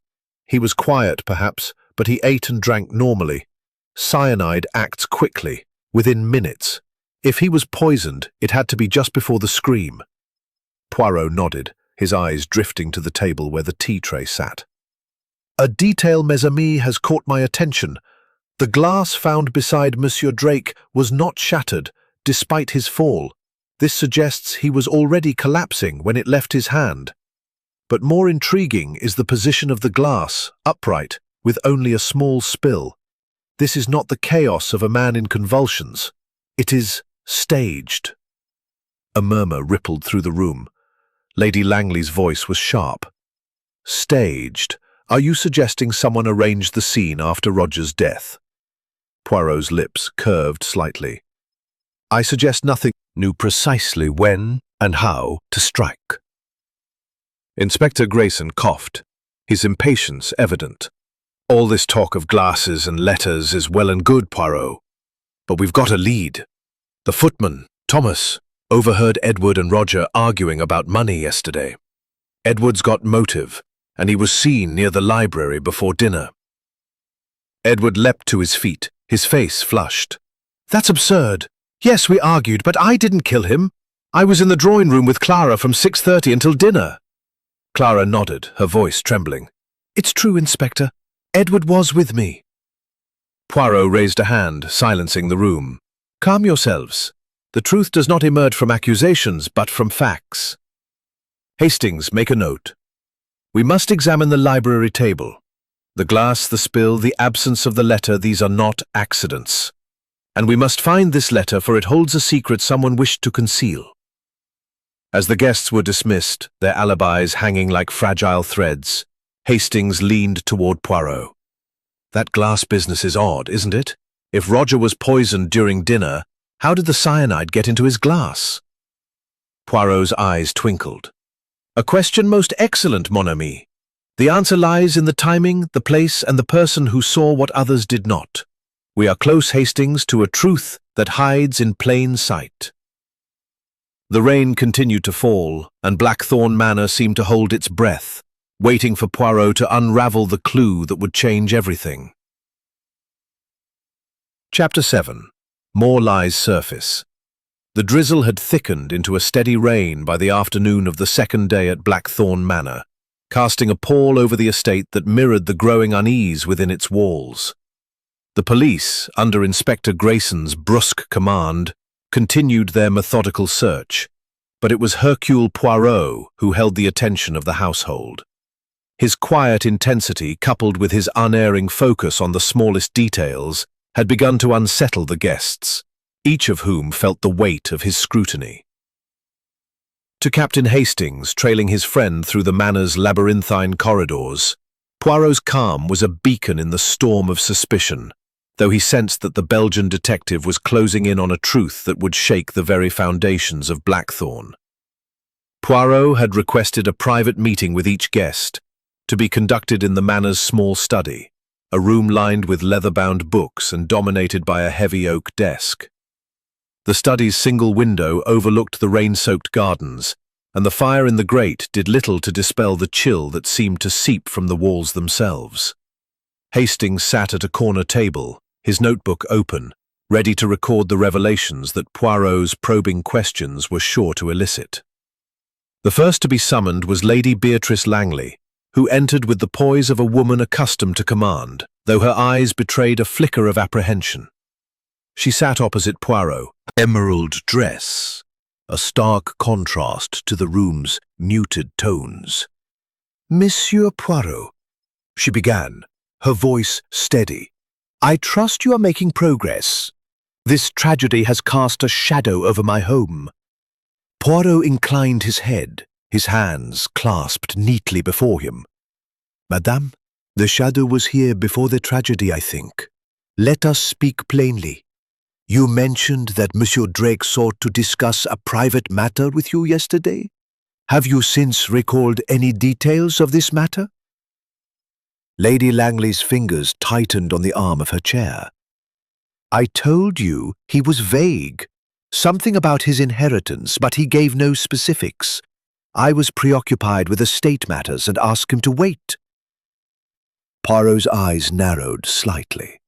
He was quiet, perhaps, but he ate and drank normally. Cyanide acts quickly, within minutes. If he was poisoned, it had to be just before the scream. Poirot nodded, his eyes drifting to the table where the tea tray sat. A detail, mes amis, has caught my attention. The glass found beside Monsieur Drake was not shattered, despite his fall. This suggests he was already collapsing when it left his hand. But more intriguing is the position of the glass, upright, with only a small spill. This is not the chaos of a man in convulsions. It is staged. A murmur rippled through the room. Lady Langley's voice was sharp. Staged. Are you suggesting someone arranged the scene after Roger's death? Poirot's lips curved slightly. I suggest nothing. Knew precisely when and how to strike. Inspector Grayson coughed, his impatience evident. All this talk of glasses and letters is well and good, Poirot. But we've got a lead. The footman, Thomas, overheard Edward and Roger arguing about money yesterday. Edward's got motive, and he was seen near the library before dinner. Edward leapt to his feet, his face flushed. That's absurd. Yes, we argued, but I didn't kill him. I was in the drawing room with Clara from 6:30 until dinner. Clara nodded, her voice trembling. It's true, Inspector. Edward was with me. Poirot raised a hand, silencing the room. Calm yourselves. The truth does not emerge from accusations, but from facts. Hastings, make a note. We must examine the library table. The glass, the spill, the absence of the letter, these are not accidents. And we must find this letter, for it holds a secret someone wished to conceal. As the guests were dismissed, their alibis hanging like fragile threads, Hastings leaned toward Poirot. That glass business is odd, isn't it? If Roger was poisoned during dinner, how did the cyanide get into his glass? Poirot's eyes twinkled. A question most excellent, mon ami. The answer lies in the timing, the place, and the person who saw what others did not. We are close, Hastings, to a truth that hides in plain sight. The rain continued to fall, and Blackthorn Manor seemed to hold its breath, waiting for Poirot to unravel the clue that would change everything. Chapter 7. More lies surface. The drizzle had thickened into a steady rain by the afternoon of the second day at Blackthorn Manor, casting a pall over the estate that mirrored the growing unease within its walls. The police, under Inspector Grayson's brusque command, continued their methodical search, but it was Hercule Poirot who held the attention of the household. His quiet intensity, coupled with his unerring focus on the smallest details, had begun to unsettle the guests, each of whom felt the weight of his scrutiny. To Captain Hastings, trailing his friend through the manor's labyrinthine corridors, Poirot's calm was a beacon in the storm of suspicion, though he sensed that the Belgian detective was closing in on a truth that would shake the very foundations of Blackthorn. Poirot had requested a private meeting with each guest, to be conducted in the manor's small study, a room lined with leather-bound books and dominated by a heavy oak desk. The study's single window overlooked the rain-soaked gardens, and the fire in the grate did little to dispel the chill that seemed to seep from the walls themselves. Hastings sat at a corner table, his notebook open, ready to record the revelations that Poirot's probing questions were sure to elicit. The first to be summoned was Lady Beatrice Langley, who entered with the poise of a woman accustomed to command, though her eyes betrayed a flicker of apprehension. She sat opposite Poirot, emerald dress, a stark contrast to the room's muted tones. "Monsieur Poirot," she began, her voice steady, "I trust you are making progress. This tragedy has cast a shadow over my home." Poirot inclined his head, his hands clasped neatly before him. "Madame, the shadow was here before the tragedy, I think. Let us speak plainly. You mentioned that Monsieur Drake sought to discuss a private matter with you yesterday. Have you since recalled any details of this matter?" Lady Langley's fingers tightened on the arm of her chair. "I told you he was vague. Something about his inheritance, but he gave no specifics. I was preoccupied with estate matters and asked him to wait." Poirot's eyes narrowed slightly.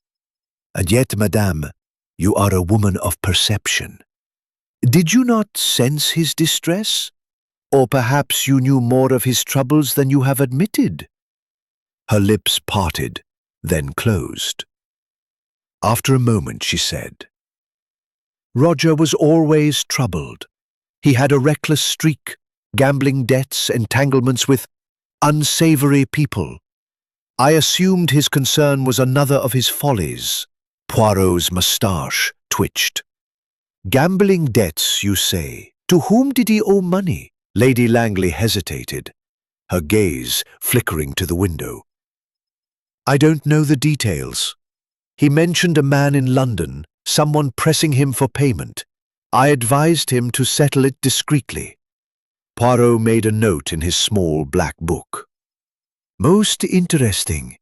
"And yet, madame, you are a woman of perception. Did you not sense his distress? Or perhaps you knew more of his troubles than you have admitted?" Her lips parted, then closed. After a moment she said, "Roger was always troubled. He had a reckless streak, gambling debts, entanglements with unsavory people. I assumed his concern was another of his follies." Poirot's moustache twitched. "Gambling debts, you say? To whom did he owe money?" Lady Langley hesitated, her gaze flickering to the window. "I don't know the details. He mentioned a man in London, someone pressing him for payment. I advised him to settle it discreetly." Poirot made a note in his small black book. "Most interesting.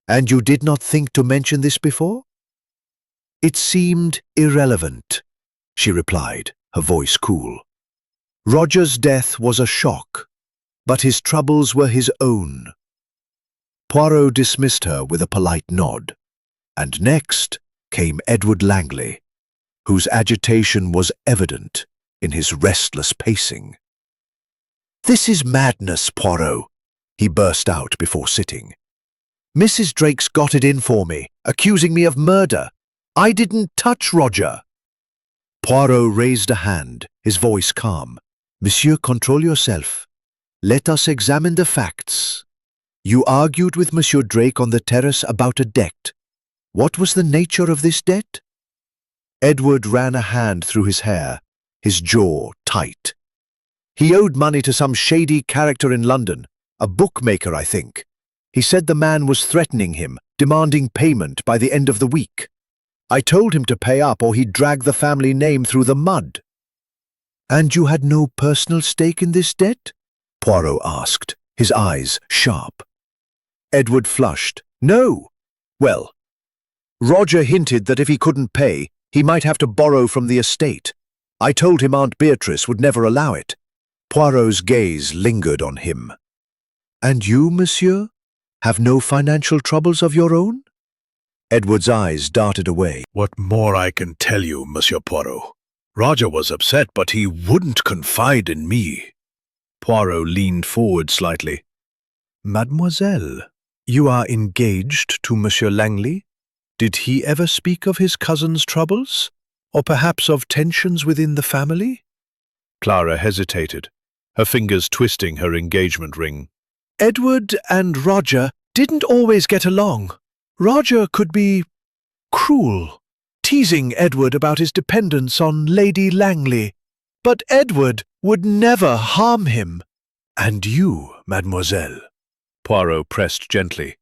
And you did not think to mention this before?" "It seemed irrelevant," she replied, her voice cool. "Roger's death was a shock, but his troubles were his own." Poirot dismissed her with a polite nod, and next came Edward Langley, whose agitation was evident in his restless pacing. "This is madness, Poirot," he burst out before sitting. "Mrs. Drake's got it in for me, accusing me of murder. I didn't touch Roger." Poirot raised a hand, his voice calm. "Monsieur, control yourself. Let us examine the facts. You argued with Monsieur Drake on the terrace about a debt. What was the nature of this debt?" Edward ran a hand through his hair, his jaw tight. "He owed money to some shady character in London, a bookmaker, I think. He said the man was threatening him, demanding payment by the end of the week. I told him to pay up or he'd drag the family name through the mud." "And you had no personal stake in this debt?" Poirot asked, his eyes sharp. Edward flushed. "No. Well, Roger hinted that if he couldn't pay, he might have to borrow from the estate. I told him Aunt Beatrice would never allow it." Poirot's gaze lingered on him. "And you, monsieur, have no financial troubles of your own?" Edward's eyes darted away. What more I can tell you, Monsieur Poirot? Roger was upset, but he wouldn't confide in me. Poirot leaned forward slightly. "Mademoiselle, you are engaged to Monsieur Langley? Did he ever speak of his cousin's troubles? Or perhaps of tensions within the family?" Clara hesitated, her fingers twisting her engagement ring. Edward and Roger didn't always get along. Roger could be cruel, teasing Edward about his dependence on Lady Langley. But Edward would never harm him. And you, mademoiselle, Poirot pressed gently,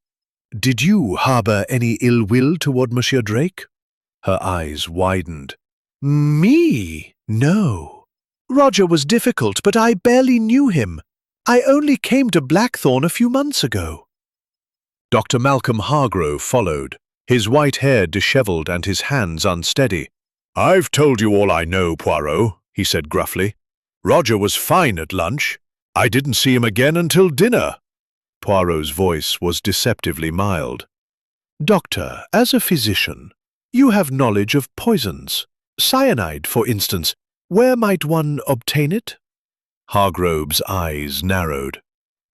did you harbour any ill will toward Monsieur Drake? Her eyes widened. Me? No. Roger was difficult, but I barely knew him. I only came to Blackthorn a few months ago. Dr. Malcolm Hargrove followed, his white hair dishevelled and his hands unsteady. I've told you all I know, Poirot, he said gruffly. Roger was fine at lunch. I didn't see him again until dinner. Poirot's voice was deceptively mild. Doctor, as a physician, you have knowledge of poisons. Cyanide, for instance. Where might one obtain it? Hargrove's eyes narrowed.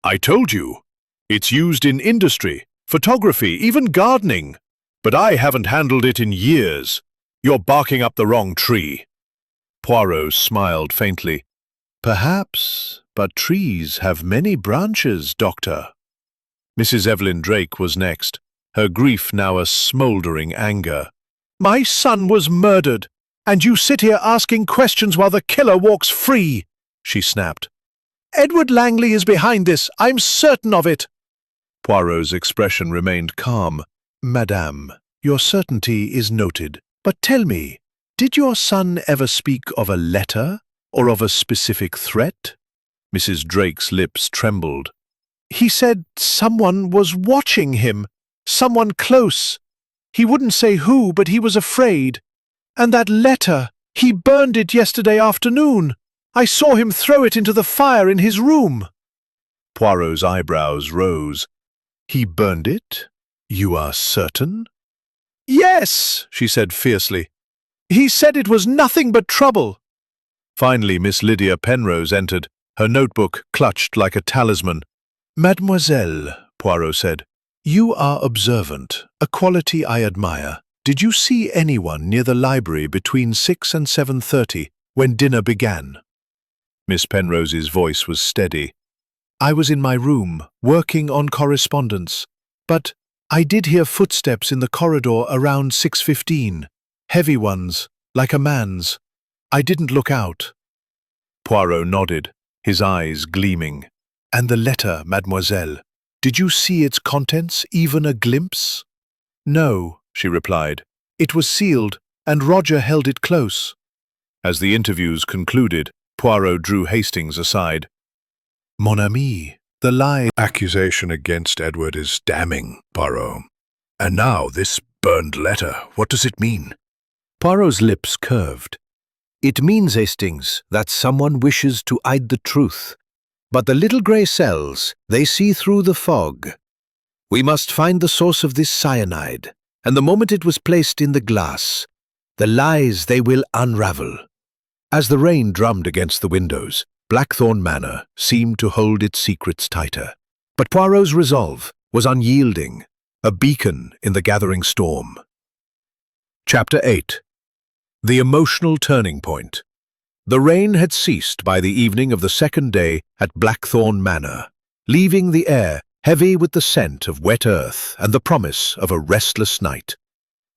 I told you. It's used in industry, photography, even gardening. But I haven't handled it in years. You're barking up the wrong tree. Poirot smiled faintly. Perhaps, but trees have many branches, Doctor. Mrs. Evelyn Drake was next, her grief now a smouldering anger. My son was murdered, and you sit here asking questions while the killer walks free, she snapped. Edward Langley is behind this, I'm certain of it. Poirot's expression remained calm. Madame, your certainty is noted, but tell me, did your son ever speak of a letter or of a specific threat? Mrs. Drake's lips trembled. He said someone was watching him, someone close. He wouldn't say who, but he was afraid. And that letter, he burned it yesterday afternoon. I saw him throw it into the fire in his room. Poirot's eyebrows rose. He burned it? You are certain? Yes, she said fiercely. He said it was nothing but trouble. Finally, Miss Lydia Penrose entered, her notebook clutched like a talisman. Mademoiselle, Poirot said, you are observant, a quality I admire. Did you see anyone near the library between 6 and 7:30 when dinner began? Miss Penrose's voice was steady. I was in my room, working on correspondence, but I did hear footsteps in the corridor around 6:15, heavy ones, like a man's. I didn't look out. Poirot nodded, his eyes gleaming. And the letter, mademoiselle, did you see its contents, even a glimpse? No, she replied. It was sealed, and Roger held it close. As the interviews concluded, Poirot drew Hastings aside. Mon ami, the lie Accusation against Edward is damning, Poirot. And now this burned letter, what does it mean? Poirot's lips curved. It means, Hastings, that someone wishes to hide the truth. But the little grey cells, they see through the fog. We must find the source of this cyanide, and the moment it was placed in the glass, the lies they will unravel. As the rain drummed against the windows, Blackthorn Manor seemed to hold its secrets tighter. But Poirot's resolve was unyielding, a beacon in the gathering storm. Chapter 8. The Emotional Turning Point. The rain had ceased by the evening of the second day at Blackthorn Manor, leaving the air heavy with the scent of wet earth and the promise of a restless night.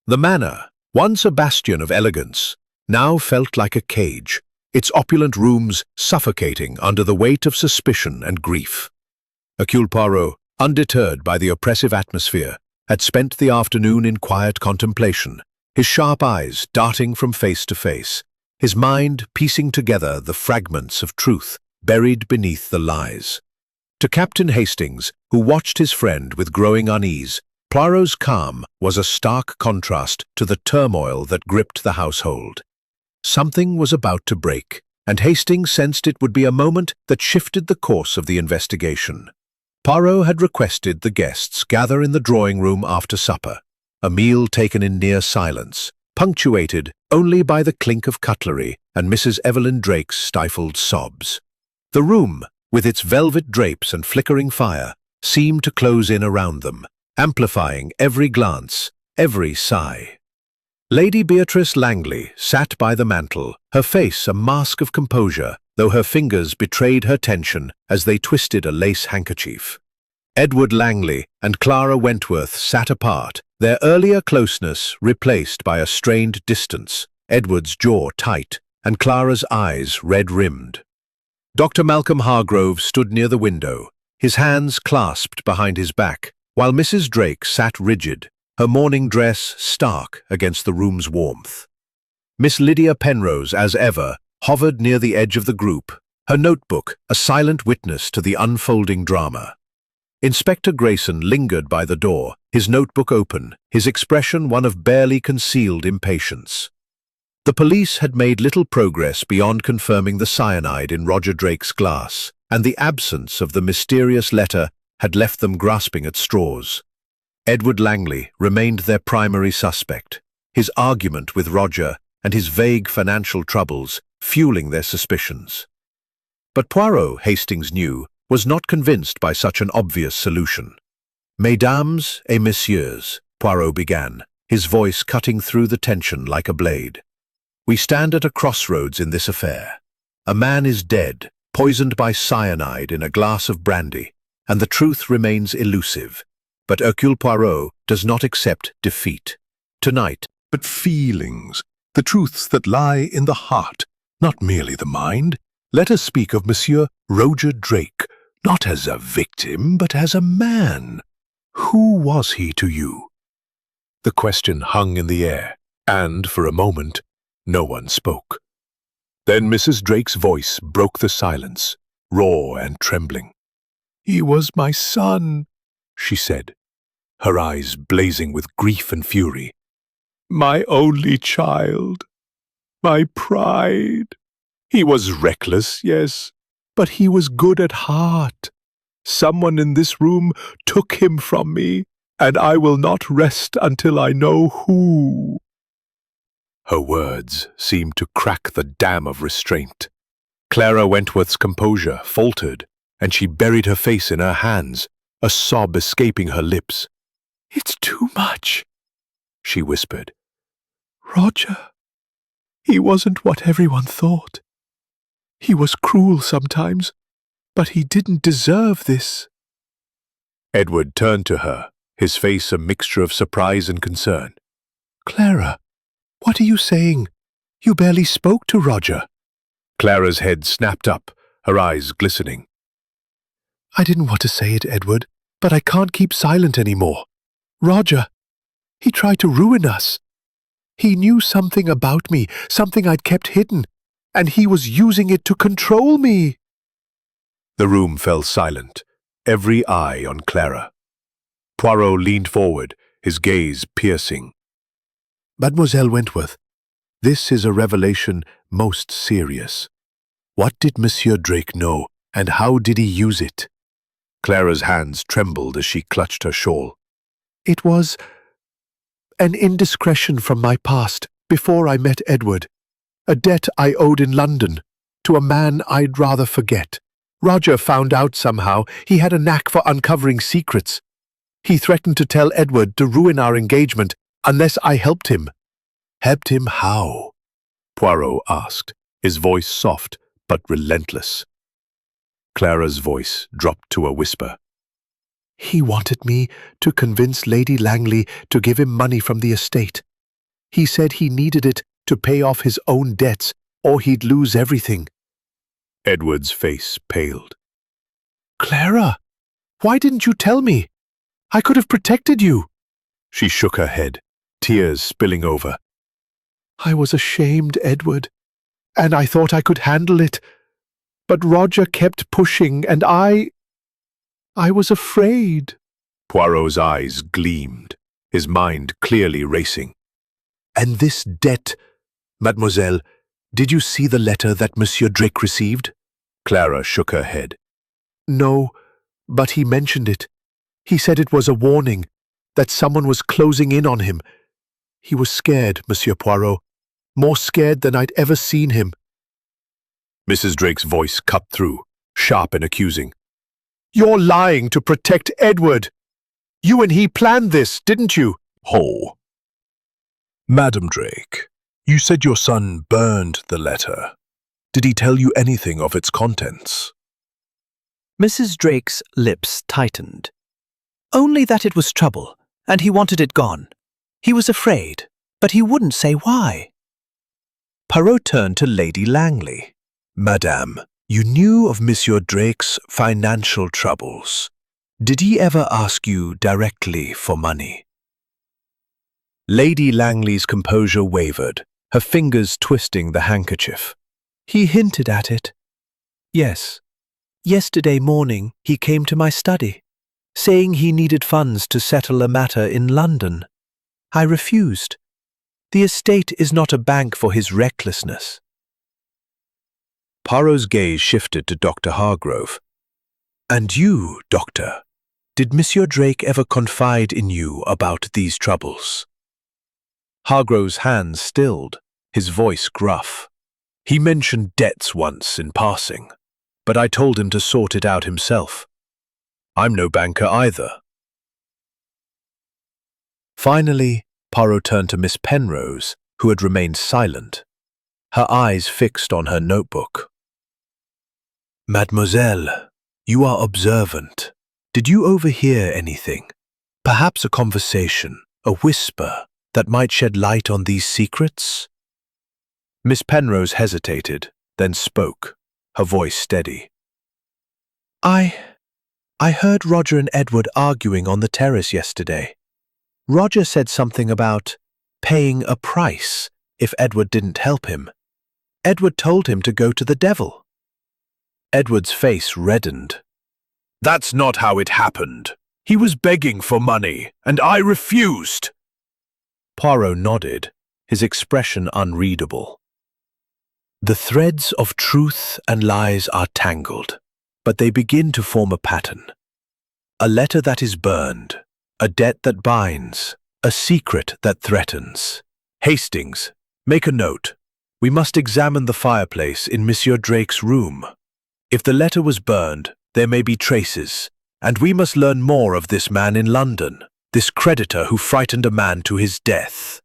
The manor, once a bastion of elegance, now felt like a cage, its opulent rooms suffocating under the weight of suspicion and grief. Hercule Poirot, undeterred by the oppressive atmosphere, had spent the afternoon in quiet contemplation, his sharp eyes darting from face to face, his mind piecing together the fragments of truth buried beneath the lies. To Captain Hastings, who watched his friend with growing unease, Poirot's calm was a stark contrast to the turmoil that gripped the household. Something was about to break, and Hastings sensed it would be a moment that shifted the course of the investigation. Poirot had requested the guests gather in the drawing-room after supper, a meal taken in near silence, punctuated only by the clink of cutlery and Mrs. Evelyn Drake's stifled sobs. The room, with its velvet drapes and flickering fire, seemed to close in around them, amplifying every glance, every sigh. Lady Beatrice Langley sat by the mantel, her face a mask of composure, though her fingers betrayed her tension as they twisted a lace handkerchief. Edward Langley and Clara Wentworth sat apart, their earlier closeness replaced by a strained distance, Edward's jaw tight and Clara's eyes red-rimmed. Dr. Malcolm Hargrove stood near the window, his hands clasped behind his back, while Mrs. Drake sat rigid, her morning dress stark against the room's warmth. Miss Lydia Penrose, as ever, hovered near the edge of the group, her notebook a silent witness to the unfolding drama. Inspector Grayson lingered by the door, his notebook open, his expression one of barely concealed impatience. The police had made little progress beyond confirming the cyanide in Roger Drake's glass, and the absence of the mysterious letter had left them grasping at straws. Edward Langley remained their primary suspect, his argument with Roger and his vague financial troubles fueling their suspicions. But Poirot, Hastings knew, was not convinced by such an obvious solution. "Mesdames et messieurs," Poirot began, his voice cutting through the tension like a blade. "We stand at a crossroads in this affair. A man is dead, poisoned by cyanide in a glass of brandy, and the truth remains elusive. But Hercule Poirot does not accept defeat. Tonight, But feelings, the truths that lie in the heart, not merely the mind. Let us speak of Monsieur Roger Drake, not as a victim, but as a man. Who was he to you?" The question hung in the air, and for a moment, no one spoke. Then Mrs. Drake's voice broke the silence, raw and trembling. "He was my son," she said, her eyes blazing with grief and fury. "My only child, my pride. He was reckless, yes, but he was good at heart. Someone in this room took him from me, and I will not rest until I know who." Her words seemed to crack the dam of restraint. Clara Wentworth's composure faltered, and she buried her face in her hands, a sob escaping her lips. "It's too much," she whispered. "Roger, he wasn't what everyone thought. He was cruel sometimes, but he didn't deserve this." Edward turned to her, his face a mixture of surprise and concern. "Clara, what are you saying? You barely spoke to Roger." Clara's head snapped up, her eyes glistening. "I didn't want to say it, Edward, but I can't keep silent anymore. Roger, he tried to ruin us. He knew something about me, something I'd kept hidden, and he was using it to control me." The room fell silent, every eye on Clara. Poirot leaned forward, his gaze piercing. "Mademoiselle Wentworth, this is a revelation most serious. What did Monsieur Drake know, and how did he use it?" Clara's hands trembled as she clutched her shawl. "It was an indiscretion from my past, before I met Edward. A debt I owed in London, to a man I'd rather forget. Roger found out somehow he had a knack for uncovering secrets. He threatened to tell Edward to ruin our engagement unless I helped him." "Helped him how?" Poirot asked, his voice soft but relentless. Clara's voice dropped to a whisper. "He wanted me to convince Lady Langley to give him money from the estate. He said he needed it to pay off his own debts, or he'd lose everything." Edward's face paled. "Clara, why didn't you tell me? I could have protected you." She shook her head, tears spilling over. "I was ashamed, Edward, and I thought I could handle it. But Roger kept pushing, and I was afraid." Poirot's eyes gleamed, his mind clearly racing. "And this debt, mademoiselle, did you see the letter that Monsieur Drake received?" Clara shook her head. "No, but he mentioned it. He said it was a warning, that someone was closing in on him. He was scared, Monsieur Poirot, more scared than I'd ever seen him." Mrs. Drake's voice cut through, sharp and accusing. "You're lying to protect Edward. You and he planned this, didn't you?" "Ho!" Madam Drake, you said your son burned the letter. Did he tell you anything of its contents? Mrs. Drake's lips tightened. Only that it was trouble, and he wanted it gone. He was afraid, but he wouldn't say why. Poirot turned to Lady Langley. Madame, you knew of Monsieur Drake's financial troubles. Did he ever ask you directly for money? Lady Langley's composure wavered, her fingers twisting the handkerchief. He hinted at it. Yes. Yesterday morning he came to my study, saying he needed funds to settle a matter in London. I refused. The estate is not a bank for his recklessness. Poirot's gaze shifted to Dr. Hargrove. And you, Doctor, did Monsieur Drake ever confide in you about these troubles? Hargrove's hands stilled, his voice gruff. He mentioned debts once in passing, but I told him to sort it out himself. I'm no banker either. Finally, Poirot turned to Miss Penrose, who had remained silent, her eyes fixed on her notebook. Mademoiselle, you are observant. Did you overhear anything? Perhaps a conversation, a whisper, that might shed light on these secrets? Miss Penrose hesitated, then spoke, her voice steady. I heard Roger and Edward arguing on the terrace yesterday. Roger said something about paying a price if Edward didn't help him. Edward told him to go to the devil. Edward's face reddened. That's not how it happened. He was begging for money, and I refused. Poirot nodded, his expression unreadable. The threads of truth and lies are tangled, but they begin to form a pattern. A letter that is burned, a debt that binds, a secret that threatens. Hastings, make a note. We must examine the fireplace in Monsieur Drake's room. If the letter was burned, there may be traces, and we must learn more of this man in London, this creditor who frightened a man to his death.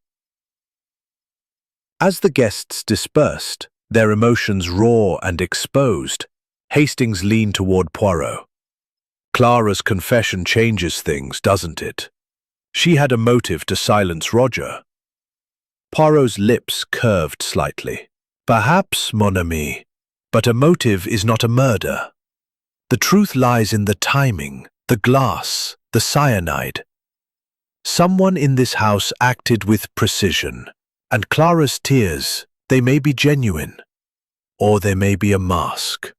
As the guests dispersed, their emotions raw and exposed, Hastings leaned toward Poirot. Clara's confession changes things, doesn't it? She had a motive to silence Roger. Poirot's lips curved slightly. Perhaps, mon ami, but a motive is not a murder. The truth lies in the timing, the glass, the cyanide. Someone in this house acted with precision, and Clara's tears, they may be genuine, or they may be a mask.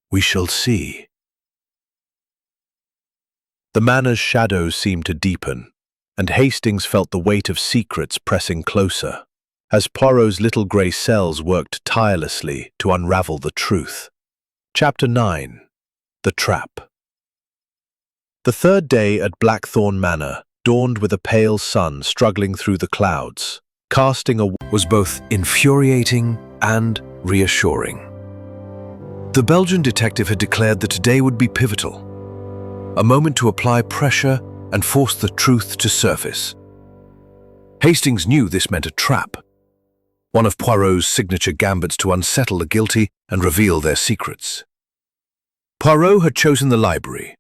We shall see. The manor's shadows seemed to deepen, and Hastings felt the weight of secrets pressing closer, as Poirot's little grey cells worked tirelessly to unravel the truth. Chapter 9. The Trap. The third day at Blackthorn Manor dawned with a pale sun struggling through the clouds, casting a was both infuriating and reassuring. The Belgian detective had declared that today would be pivotal, a moment to apply pressure and force the truth to surface. Hastings knew this meant a trap, one of Poirot's signature gambits to unsettle the guilty and reveal their secrets. Poirot had chosen the library,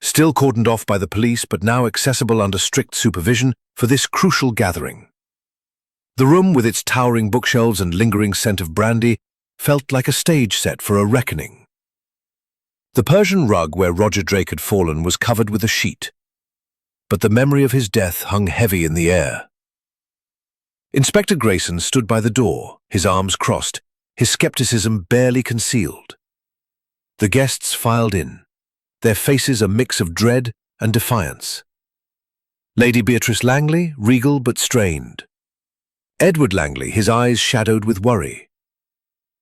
still cordoned off by the police but now accessible under strict supervision for this crucial gathering. The room, with its towering bookshelves and lingering scent of brandy, felt like a stage set for a reckoning. The Persian rug where Roger Drake had fallen was covered with a sheet, but the memory of his death hung heavy in the air. Inspector Grayson stood by the door, his arms crossed, his skepticism barely concealed. The guests filed in, their faces a mix of dread and defiance. Lady Beatrice Langley, regal but strained. Edward Langley, his eyes shadowed with worry.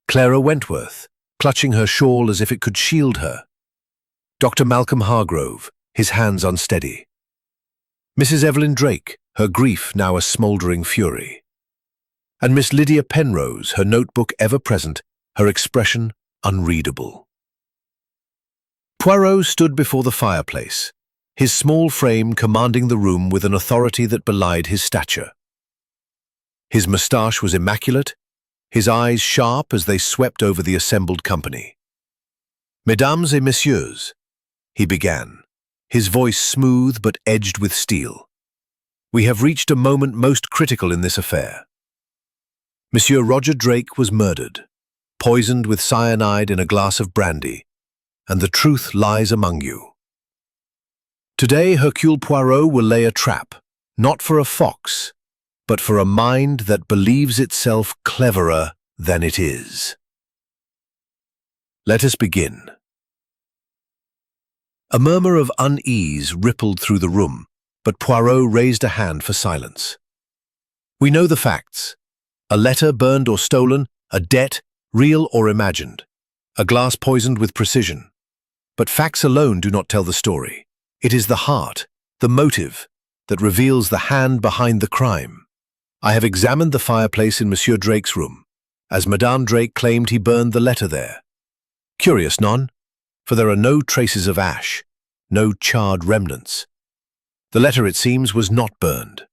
Clara Wentworth, clutching her shawl as if it could shield her. Dr. Malcolm Hargrove, his hands unsteady. Mrs. Evelyn Drake, her grief now a smouldering fury. And Miss Lydia Penrose, her notebook ever present, her expression unreadable. Poirot stood before the fireplace, his small frame commanding the room with an authority that belied his stature. His moustache was immaculate, his eyes sharp as they swept over the assembled company. "Mesdames et messieurs," he began, his voice smooth but edged with steel. "We have reached a moment most critical in this affair. Monsieur Roger Drake was murdered, poisoned with cyanide in a glass of brandy, and the truth lies among you. Today, Hercule Poirot will lay a trap, not for a fox, but for a mind that believes itself cleverer than it is. Let us begin." A murmur of unease rippled through the room, but Poirot raised a hand for silence. "We know the facts. A letter burned or stolen, a debt, real or imagined, a glass poisoned with precision. But facts alone do not tell the story. It is the heart, the motive, that reveals the hand behind the crime. I have examined the fireplace in Monsieur Drake's room, as Madame Drake claimed he burned the letter there. Curious, non? For there are no traces of ash, no charred remnants. The letter, it seems, was not burned."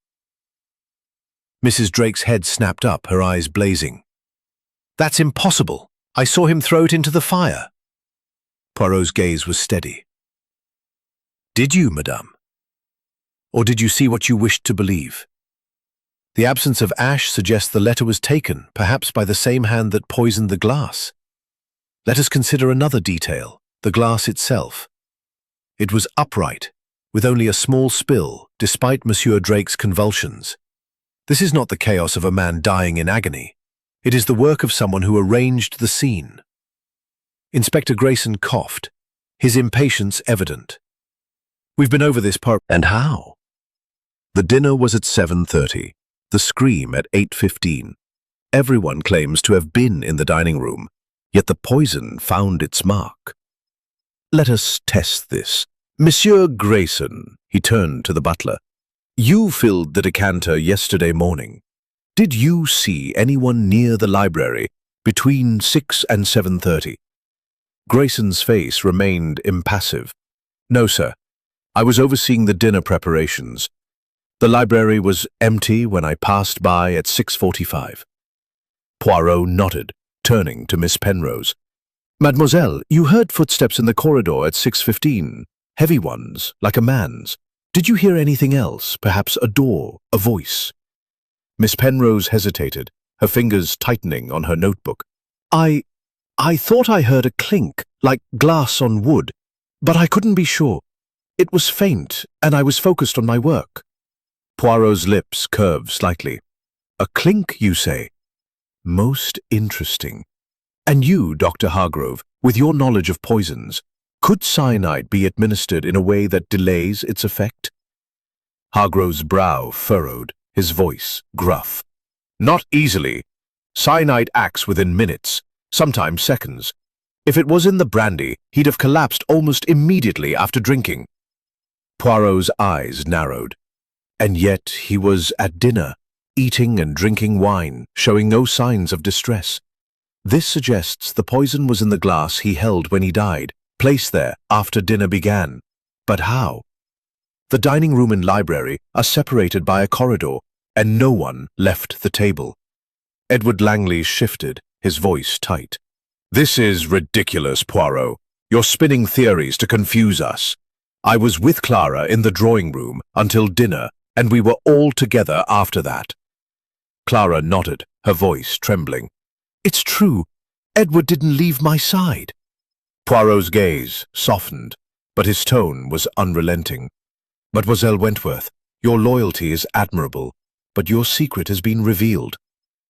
Mrs. Drake's head snapped up, her eyes blazing. "That's impossible. I saw him throw it into the fire." Poirot's gaze was steady. "Did you, madame? Or did you see what you wished to believe? The absence of ash suggests the letter was taken, perhaps by the same hand that poisoned the glass. Let us consider another detail, the glass itself. It was upright, with only a small spill, despite Monsieur Drake's convulsions. This is not the chaos of a man dying in agony. It is the work of someone who arranged the scene." Inspector Grayson coughed, his impatience evident. "We've been over this part." And how? The dinner was at 7:30, the scream at 8:15. Everyone claims to have been in the dining room, yet the poison found its mark. "Let us test this. Monsieur Grayson," he turned to the butler, "you filled the decanter yesterday morning. Did you see anyone near the library between 6 and 7:30? Grayson's face remained impassive. "No, sir. I was overseeing the dinner preparations. The library was empty when I passed by at 6:45. Poirot nodded, turning to Miss Penrose. "Mademoiselle, you heard footsteps in the corridor at 6:15, heavy ones, like a man's. Did you hear anything else, perhaps a door, a voice?" Miss Penrose hesitated, her fingers tightening on her notebook. I thought I heard a clink, like glass on wood, but I couldn't be sure. It was faint, and I was focused on my work." Poirot's lips curved slightly. "A clink, you say? Most interesting. And you, Dr. Hargrove, with your knowledge of poisons, could cyanide be administered in a way that delays its effect?" Hargrove's brow furrowed, his voice gruff. "Not easily. Cyanide acts within minutes, sometimes seconds. If it was in the brandy, he'd have collapsed almost immediately after drinking." Poirot's eyes narrowed. And yet he was at dinner, eating and drinking wine, showing no signs of distress. This suggests the poison was in the glass he held when he died, placed there after dinner began. But how? The dining room and library are separated by a corridor, and no one left the table. Edward Langley shifted, his voice tight. "This is ridiculous, Poirot. You're spinning theories to confuse us. I was with Clara in the drawing room until dinner, and we were all together after that." Clara nodded, her voice trembling. "It's true. Edward didn't leave my side." Poirot's gaze softened, but his tone was unrelenting. "Mademoiselle Wentworth, your loyalty is admirable, but your secret has been revealed.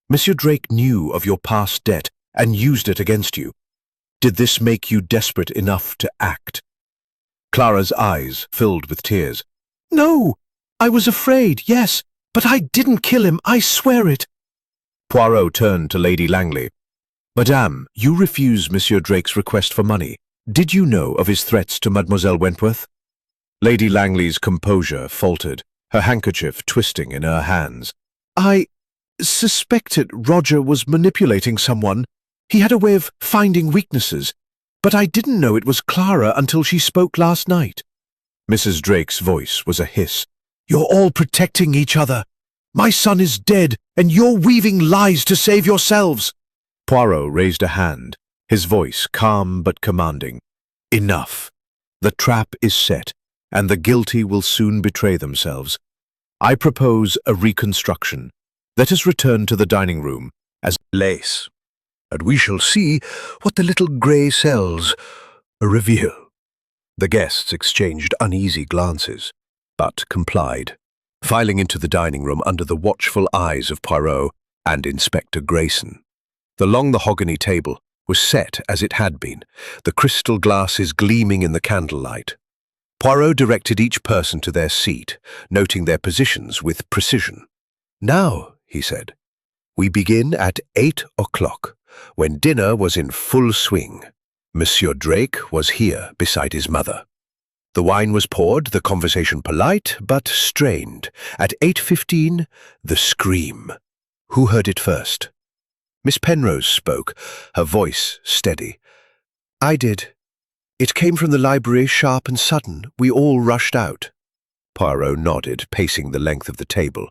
Monsieur Drake knew of your past debt and used it against you. Did this make you desperate enough to act?" Clara's eyes filled with tears. "No, I was afraid, yes, but I didn't kill him, I swear it." Poirot turned to Lady Langley. "Madame, you refused Monsieur Drake's request for money. Did you know of his threats to Mademoiselle Wentworth?" Lady Langley's composure faltered, her handkerchief twisting in her hands. "I suspected Roger was manipulating someone. He had a way of finding weaknesses, but I didn't know it was Clara until she spoke last night." Mrs. Drake's voice was a hiss. "You're all protecting each other. My son is dead, and you're weaving lies to save yourselves." Poirot raised a hand, his voice calm but commanding. "Enough. The trap is set, and the guilty will soon betray themselves. I propose a reconstruction. Let us return to the dining room as lace, and we shall see what the little grey cells reveal." The guests exchanged uneasy glances, but complied, filing into the dining room under the watchful eyes of Poirot and Inspector Grayson. The long mahogany table was set as it had been, the crystal glasses gleaming in the candlelight. Poirot directed each person to their seat, noting their positions with precision. "Now," he said, "we begin at 8 o'clock, when dinner was in full swing. Monsieur Drake was here beside his mother. The wine was poured, the conversation polite but strained. At 8:15, the scream. Who heard it first?" Miss Penrose spoke, her voice steady. "I did. It came from the library, sharp and sudden. We all rushed out." Poirot nodded, pacing the length of the table.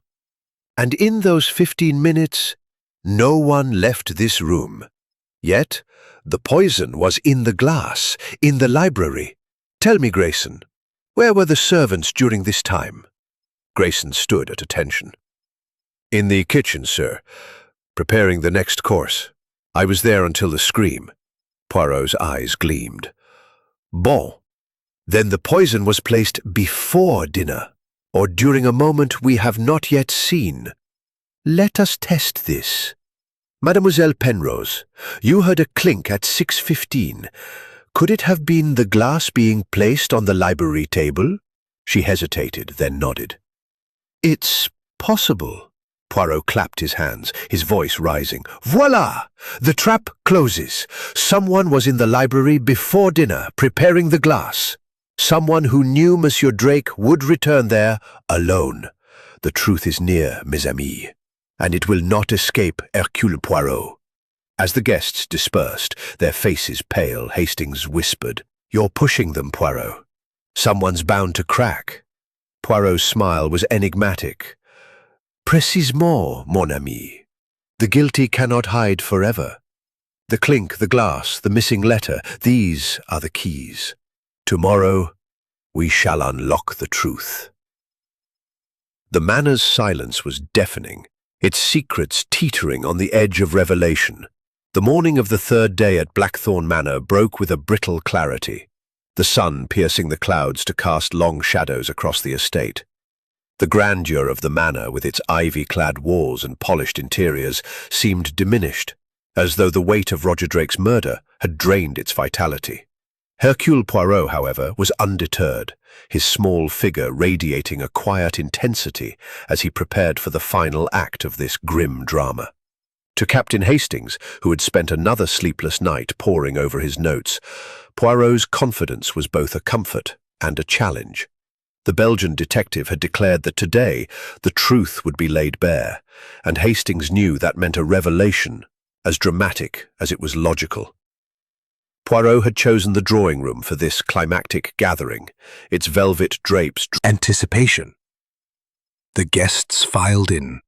"And in those 15 minutes, no one left this room. Yet, the poison was in the glass, in the library. Tell me, Grayson, where were the servants during this time?" Grayson stood at attention. "In the kitchen, sir, preparing the next course. I was there until the scream." Poirot's eyes gleamed. "Bon. Then the poison was placed before dinner, or during a moment we have not yet seen. Let us test this. Mademoiselle Penrose, you heard a clink at 6:15. Could it have been the glass being placed on the library table?" She hesitated, then nodded. "It's possible." Poirot clapped his hands, his voice rising. "Voila! The trap closes. Someone was in the library before dinner, preparing the glass. Someone who knew Monsieur Drake would return there alone. The truth is near, mes amis, and it will not escape Hercule Poirot." As the guests dispersed, their faces pale, Hastings whispered, "You're pushing them, Poirot. Someone's bound to crack." Poirot's smile was enigmatic. "Précisément, mon ami. The guilty cannot hide forever. The clink, the glass, the missing letter, these are the keys. Tomorrow, we shall unlock the truth." The manor's silence was deafening, its secrets teetering on the edge of revelation. The morning of the third day at Blackthorn Manor broke with a brittle clarity, the sun piercing the clouds to cast long shadows across the estate. The grandeur of the manor, with its ivy-clad walls and polished interiors, seemed diminished, as though the weight of Roger Drake's murder had drained its vitality. Hercule Poirot, however, was undeterred, his small figure radiating a quiet intensity as he prepared for the final act of this grim drama. To Captain Hastings, who had spent another sleepless night poring over his notes, Poirot's confidence was both a comfort and a challenge. The Belgian detective had declared that today the truth would be laid bare, and Hastings knew that meant a revelation as dramatic as it was logical. Poirot had chosen the drawing room for this climactic gathering, its velvet drapes anticipation. The guests filed in,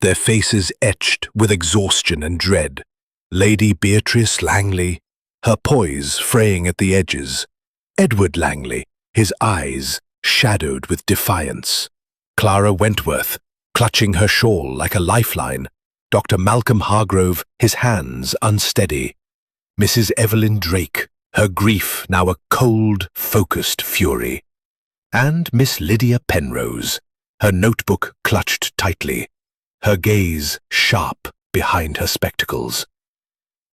their faces etched with exhaustion and dread. Lady Beatrice Langley, her poise fraying at the edges. Edward Langley, his eyes shadowed with defiance. Clara Wentworth, clutching her shawl like a lifeline. Dr. Malcolm Hargrove, his hands unsteady. Mrs. Evelyn Drake, her grief now a cold, focused fury. And Miss Lydia Penrose, her notebook clutched tightly, her gaze sharp behind her spectacles.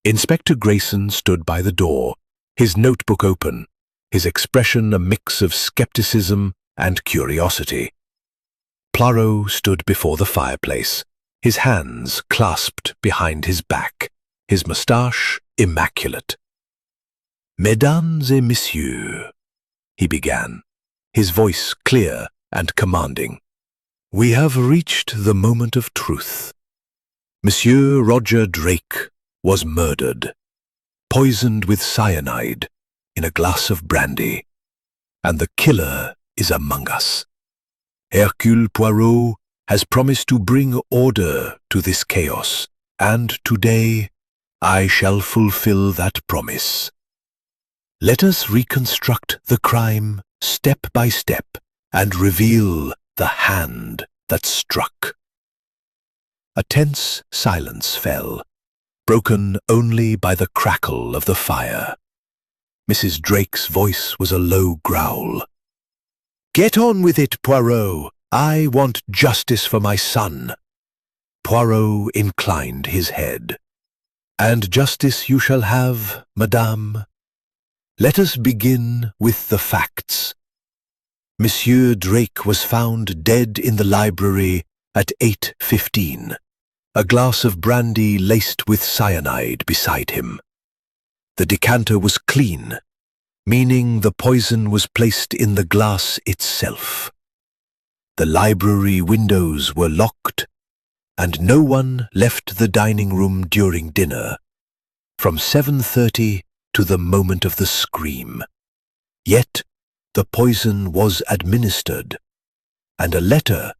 Inspector Grayson stood by the door, his notebook open, his expression a mix of skepticism and curiosity. Poirot stood before the fireplace, his hands clasped behind his back, his moustache immaculate. "Mesdames et messieurs," he began, his voice clear and commanding, "we have reached the moment of truth. Monsieur Roger Drake was murdered, poisoned with cyanide in a glass of brandy, and the killer is among us. Hercule Poirot has promised to bring order to this chaos, and today I shall fulfill that promise. Let us reconstruct the crime step by step and reveal the hand that struck. A tense silence fell, broken only by the crackle of the fire. Mrs. Drake's voice was a low growl. "Get on with it, Poirot. I want justice for my son." Poirot inclined his head. "And justice you shall have, madame. Let us begin with the facts. Monsieur Drake was found dead in the library at 8:15. A glass of brandy laced with cyanide beside him. The decanter was clean, meaning the poison was placed in the glass itself. The library windows were locked, and no one left the dining room during dinner, from 7:30 to the moment of the scream. Yet the poison was administered, and a letter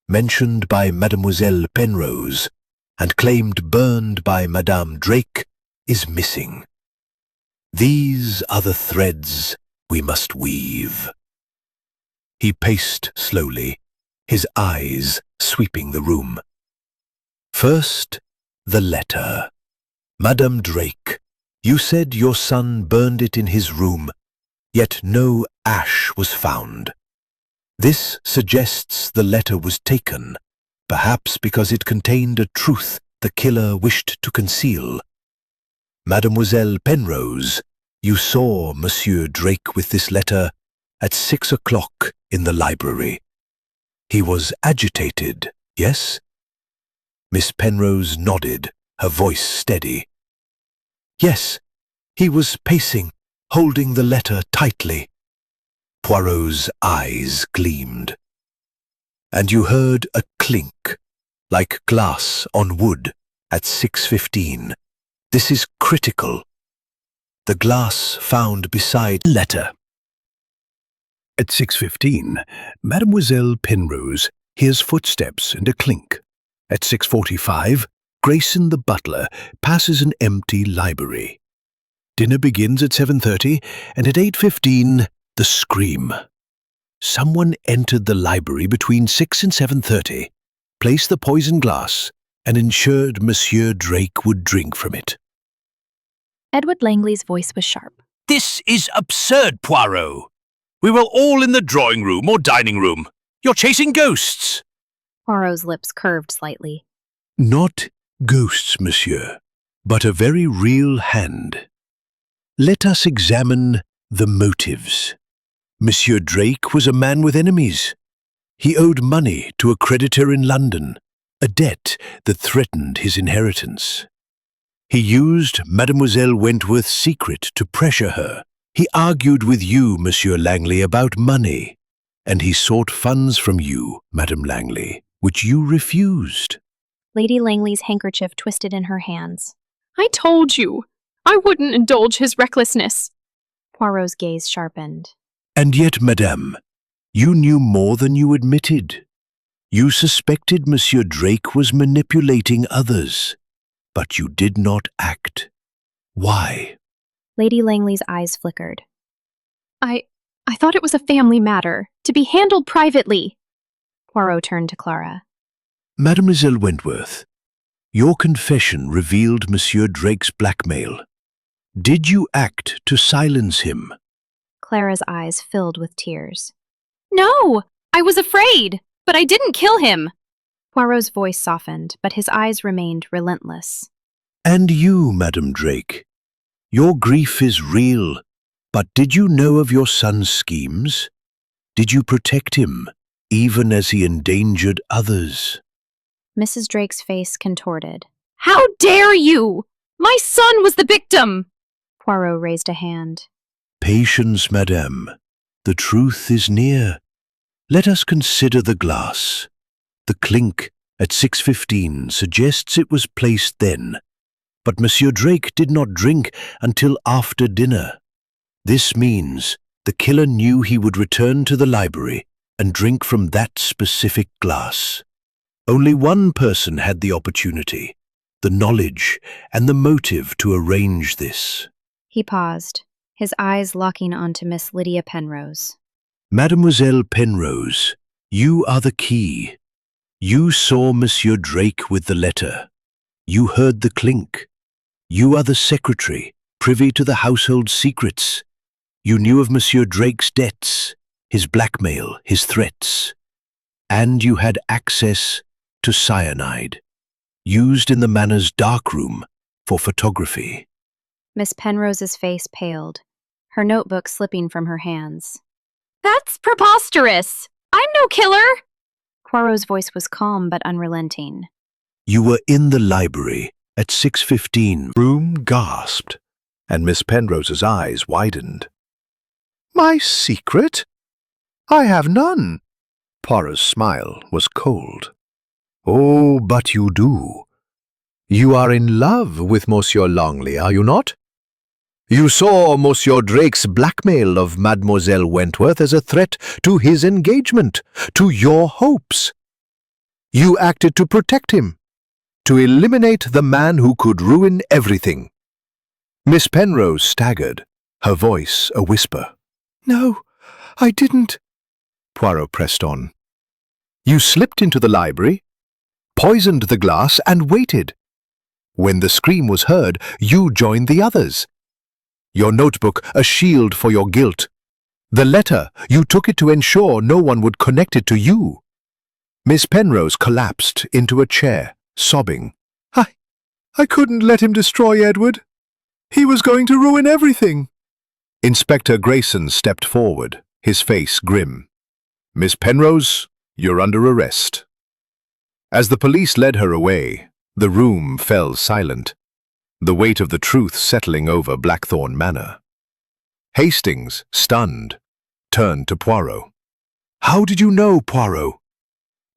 mentioned by Mademoiselle Penrose and claimed burned by Madame Drake is missing. These are the threads we must weave." He paced slowly, his eyes sweeping the room. "First, the letter. Madame Drake, you said your son burned it in his room, yet no ash was found. This suggests the letter was taken, perhaps because it contained a truth the killer wished to conceal. Mademoiselle Penrose, you saw Monsieur Drake with this letter at 6 o'clock in the library. He was agitated, yes?" Miss Penrose nodded, her voice steady. "Yes, he was pacing, holding the letter tightly." Poirot's eyes gleamed. "And you heard a clink, like glass on wood, at 6:15. This is critical. The glass found beside the letter." At 6:15, Mademoiselle Penrose hears footsteps and a clink. At 6:45, Grayson the butler passes an empty library. Dinner begins at 7:30, and at 8:15, the scream. Someone entered the library between 6 and 7:30, placed the poison glass, and ensured Monsieur Drake would drink from it. Edward Langley's voice was sharp. "This is absurd, Poirot. We were all in the drawing room or dining room. You're chasing ghosts." Poirot's lips curved slightly. Not ghosts, monsieur, but a very real hand. Let us examine the motives. Monsieur Drake was a man with enemies. He owed money to a creditor in London, a debt that threatened his inheritance. He used Mademoiselle Wentworth's secret to pressure her. He argued with you, Monsieur Langley, about money, and he sought funds from you, Madame Langley, which you refused. Lady Langley's handkerchief twisted in her hands. "I told you, I wouldn't indulge his recklessness." Poirot's gaze sharpened. And yet, Madame, you knew more than you admitted. You suspected Monsieur Drake was manipulating others, but you did not act. Why? Lady Langley's eyes flickered. I thought it was a family matter, to be handled privately." Poirot turned to Clara. Mademoiselle Wentworth, your confession revealed Monsieur Drake's blackmail. Did you act to silence him? Clara's eyes filled with tears. "No, I was afraid, but I didn't kill him." Poirot's voice softened, but his eyes remained relentless. And you, Madame Drake, your grief is real, but did you know of your son's schemes? Did you protect him, even as he endangered others? Mrs. Drake's face contorted. "How dare you! My son was the victim!" Poirot raised a hand. Patience, madame. The truth is near. Let us consider the glass. The clink at 6:15 suggests it was placed then, but Monsieur Drake did not drink until after dinner. This means the killer knew he would return to the library and drink from that specific glass. Only one person had the opportunity, the knowledge, and the motive to arrange this. He paused, his eyes locking onto Miss Lydia Penrose. Mademoiselle Penrose, you are the key. You saw Monsieur Drake with the letter. You heard the clink. You are the secretary, privy to the household secrets. You knew of Monsieur Drake's debts, his blackmail, his threats. And you had access to cyanide, used in the manor's darkroom for photography. Miss Penrose's face paled, her notebook slipping from her hands. That's preposterous! I'm no killer! Poirot's voice was calm but unrelenting. You were in the library at 6:15. Room gasped, and Miss Penrose's eyes widened. My secret? I have none. Poirot's smile was cold. Oh, but you do. You are in love with Monsieur Langley, are you not? You saw Monsieur Drake's blackmail of Mademoiselle Wentworth as a threat to his engagement, to your hopes. You acted to protect him, to eliminate the man who could ruin everything. Miss Penrose staggered, her voice a whisper. No, I didn't. Poirot pressed on. You slipped into the library, poisoned the glass, and waited. When the scream was heard, you joined the others. Your notebook a shield for your guilt. The letter, you took it to ensure no one would connect it to you. Miss Penrose collapsed into a chair, sobbing. I couldn't let him destroy Edward. He was going to ruin everything. Inspector Grayson stepped forward, his face grim. Miss Penrose, you're under arrest. As the police led her away, the room fell silent, the weight of the truth settling over Blackthorn Manor. Hastings, stunned, turned to Poirot. How did you know, Poirot?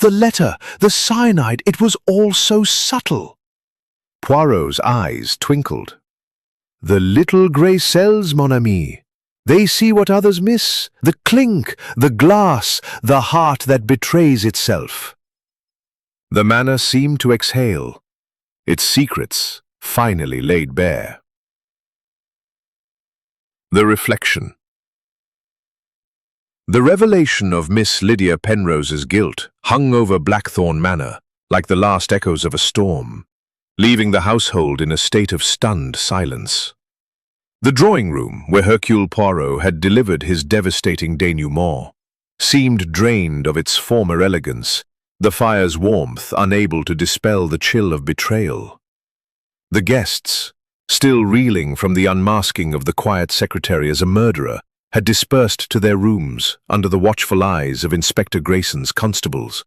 The letter, the cyanide, it was all so subtle. Poirot's eyes twinkled. The little grey cells, mon ami. They see what others miss, the clink, the glass, the heart that betrays itself. The manor seemed to exhale, its secrets finally laid bare. The reflection. The revelation of Miss Lydia Penrose's guilt hung over Blackthorn Manor like the last echoes of a storm, leaving the household in a state of stunned silence. The drawing-room, where Hercule Poirot had delivered his devastating denouement, seemed drained of its former elegance, the fire's warmth unable to dispel the chill of betrayal. The guests, still reeling from the unmasking of the quiet secretary as a murderer, had dispersed to their rooms under the watchful eyes of Inspector Grayson's constables.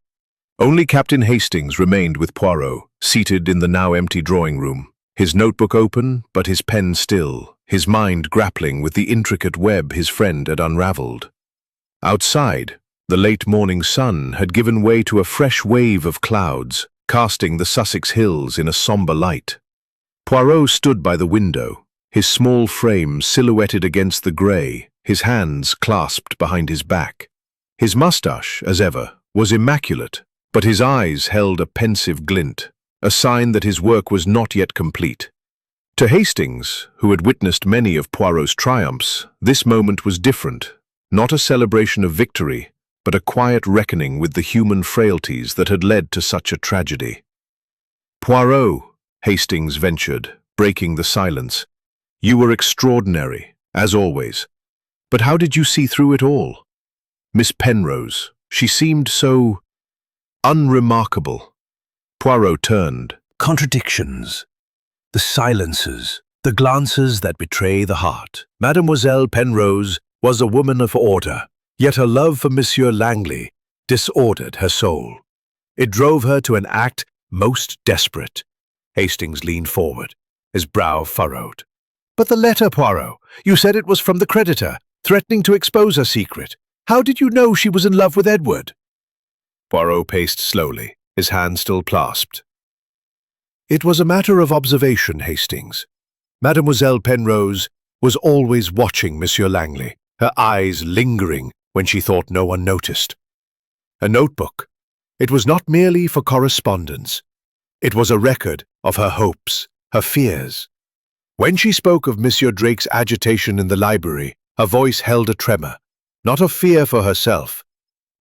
Only Captain Hastings remained with Poirot, seated in the now empty drawing-room, his notebook open but his pen still, his mind grappling with the intricate web his friend had unraveled. Outside, the late morning sun had given way to a fresh wave of clouds, casting the Sussex hills in a sombre light. Poirot stood by the window, his small frame silhouetted against the grey, his hands clasped behind his back. His moustache, as ever, was immaculate, but his eyes held a pensive glint, a sign that his work was not yet complete. To Hastings, who had witnessed many of Poirot's triumphs, this moment was different, not a celebration of victory, but a quiet reckoning with the human frailties that had led to such a tragedy. Poirot, Hastings ventured, breaking the silence. You were extraordinary, as always. But how did you see through it all? Miss Penrose, she seemed so unremarkable. Poirot turned. Contradictions. The silences, the glances that betray the heart. Mademoiselle Penrose was a woman of order, yet her love for Monsieur Langley disordered her soul. It drove her to an act most desperate. Hastings leaned forward, his brow furrowed. But the letter, Poirot, you said it was from the creditor, threatening to expose her secret. How did you know she was in love with Edward? Poirot paced slowly, his hand still clasped. It was a matter of observation, Hastings. Mademoiselle Penrose was always watching Monsieur Langley, her eyes lingering when she thought no one noticed. A notebook, It was not merely for correspondence. It was a record of her hopes, her fears. When she spoke of Monsieur Drake's agitation in the library, her voice held a tremor, not of fear for herself,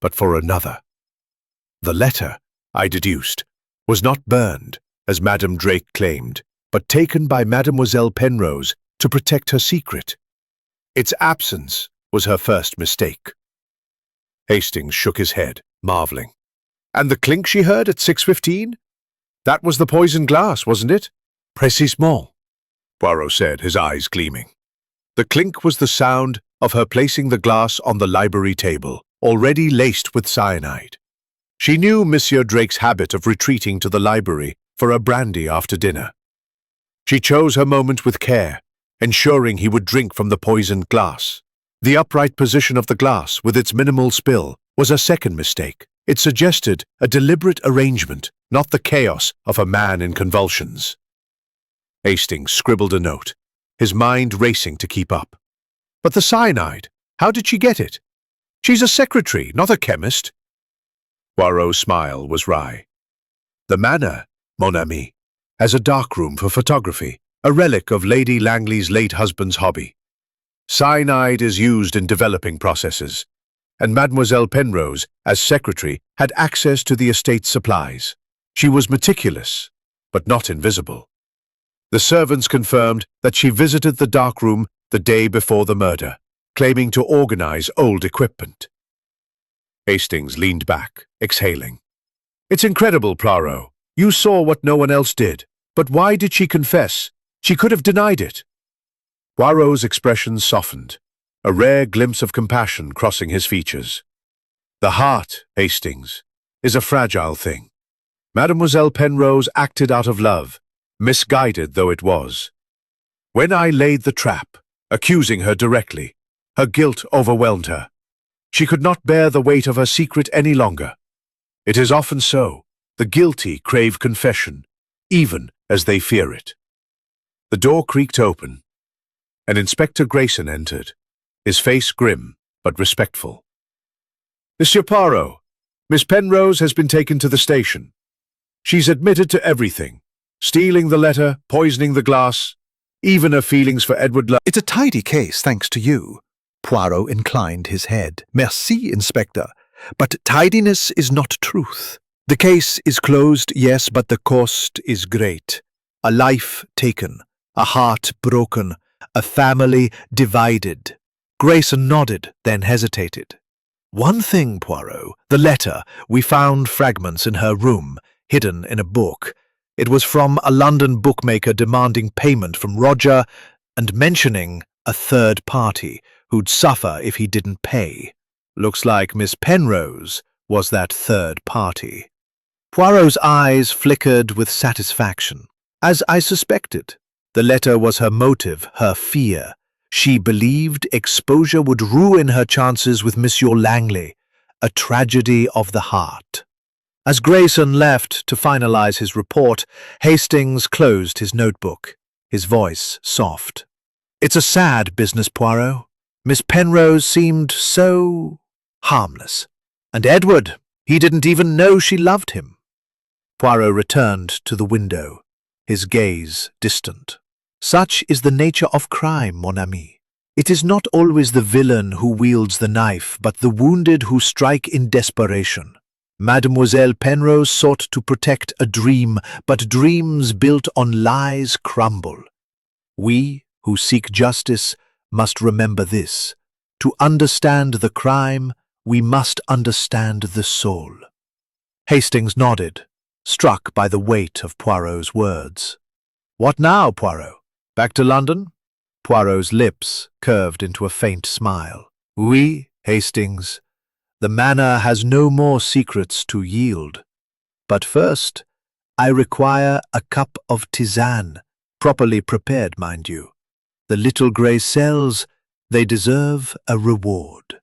but for another. The letter, I deduced, was not burned, as Madame Drake claimed, but taken by Mademoiselle Penrose to protect her secret. Its absence was her first mistake. Hastings shook his head, marveling. And the clink she heard at 6:15? That was the poisoned glass, wasn't it? Précisément, Poirot said, his eyes gleaming. The clink was the sound of her placing the glass on the library table, already laced with cyanide. She knew Monsieur Drake's habit of retreating to the library for a brandy after dinner. She chose her moment with care, ensuring he would drink from the poisoned glass. The upright position of the glass, with its minimal spill, was a second mistake. It suggested a deliberate arrangement, not the chaos of a man in convulsions. Hastings scribbled a note, his mind racing to keep up. But the cyanide, how did she get it? She's a secretary, not a chemist. Poirot's smile was wry. The manor, mon ami, has a darkroom for photography, a relic of Lady Langley's late husband's hobby. Cyanide is used in developing processes, and Mademoiselle Penrose, as secretary, had access to the estate's supplies. She was meticulous, but not invisible. The servants confirmed that she visited the darkroom the day before the murder, claiming to organize old equipment. Hastings leaned back, exhaling. It's incredible, Poirot. You saw what no one else did. But why did she confess? She could have denied it. Poirot's expression softened, a rare glimpse of compassion crossing his features. The heart, Hastings, is a fragile thing. Mademoiselle Penrose acted out of love, misguided though it was. When I laid the trap, accusing her directly, her guilt overwhelmed her. She could not bear the weight of her secret any longer. It is often so. The guilty crave confession, even as they fear it. The door creaked open, and Inspector Grayson entered, his face grim but respectful. Monsieur Poirot, Miss Penrose has been taken to the station. She's admitted to everything, stealing the letter, poisoning the glass, even her feelings for Edward It's a tidy case, thanks to you. Poirot inclined his head. Merci, Inspector. But tidiness is not truth. The case is closed, yes, but the cost is great. A life taken, a heart broken, a family divided. Grayson nodded, then hesitated. One thing, Poirot, the letter. We found fragments in her room, hidden in a book. It was from a London bookmaker demanding payment from Roger and mentioning a third party who'd suffer if he didn't pay. Looks like Miss Penrose was that third party. Poirot's eyes flickered with satisfaction. As I suspected, the letter was her motive, her fear. She believed exposure would ruin her chances with Monsieur Langley, a tragedy of the heart. As Grayson left to finalize his report, Hastings closed his notebook, his voice soft. It's a sad business, Poirot. Miss Penrose seemed so harmless. And Edward, he didn't even know she loved him. Poirot returned to the window, his gaze distant. Such is the nature of crime, mon ami. It is not always the villain who wields the knife, but the wounded who strike in desperation. Mademoiselle Penrose sought to protect a dream, but dreams built on lies crumble. We, who seek justice, must remember this. To understand the crime, we must understand the soul. Hastings nodded, struck by the weight of Poirot's words. What now, Poirot? Back to London? Poirot's lips curved into a faint smile. Oui, Hastings. The manor has no more secrets to yield. But first, I require a cup of tisane, properly prepared, mind you. The little grey cells, they deserve a reward.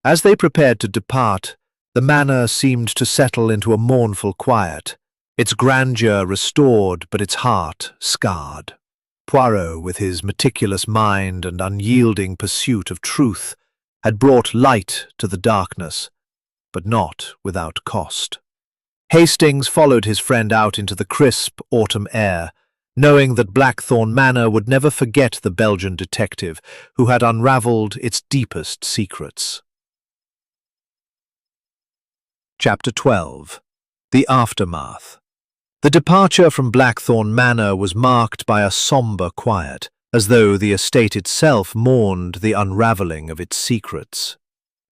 As they prepared to depart, the manor seemed to settle into a mournful quiet, its grandeur restored but its heart scarred. Poirot, with his meticulous mind and unyielding pursuit of truth, had brought light to the darkness, but not without cost. Hastings followed his friend out into the crisp autumn air, knowing that Blackthorn Manor would never forget the Belgian detective who had unravelled its deepest secrets. Chapter 12. The Aftermath. The departure from Blackthorn Manor was marked by a sombre quiet, as though the estate itself mourned the unravelling of its secrets.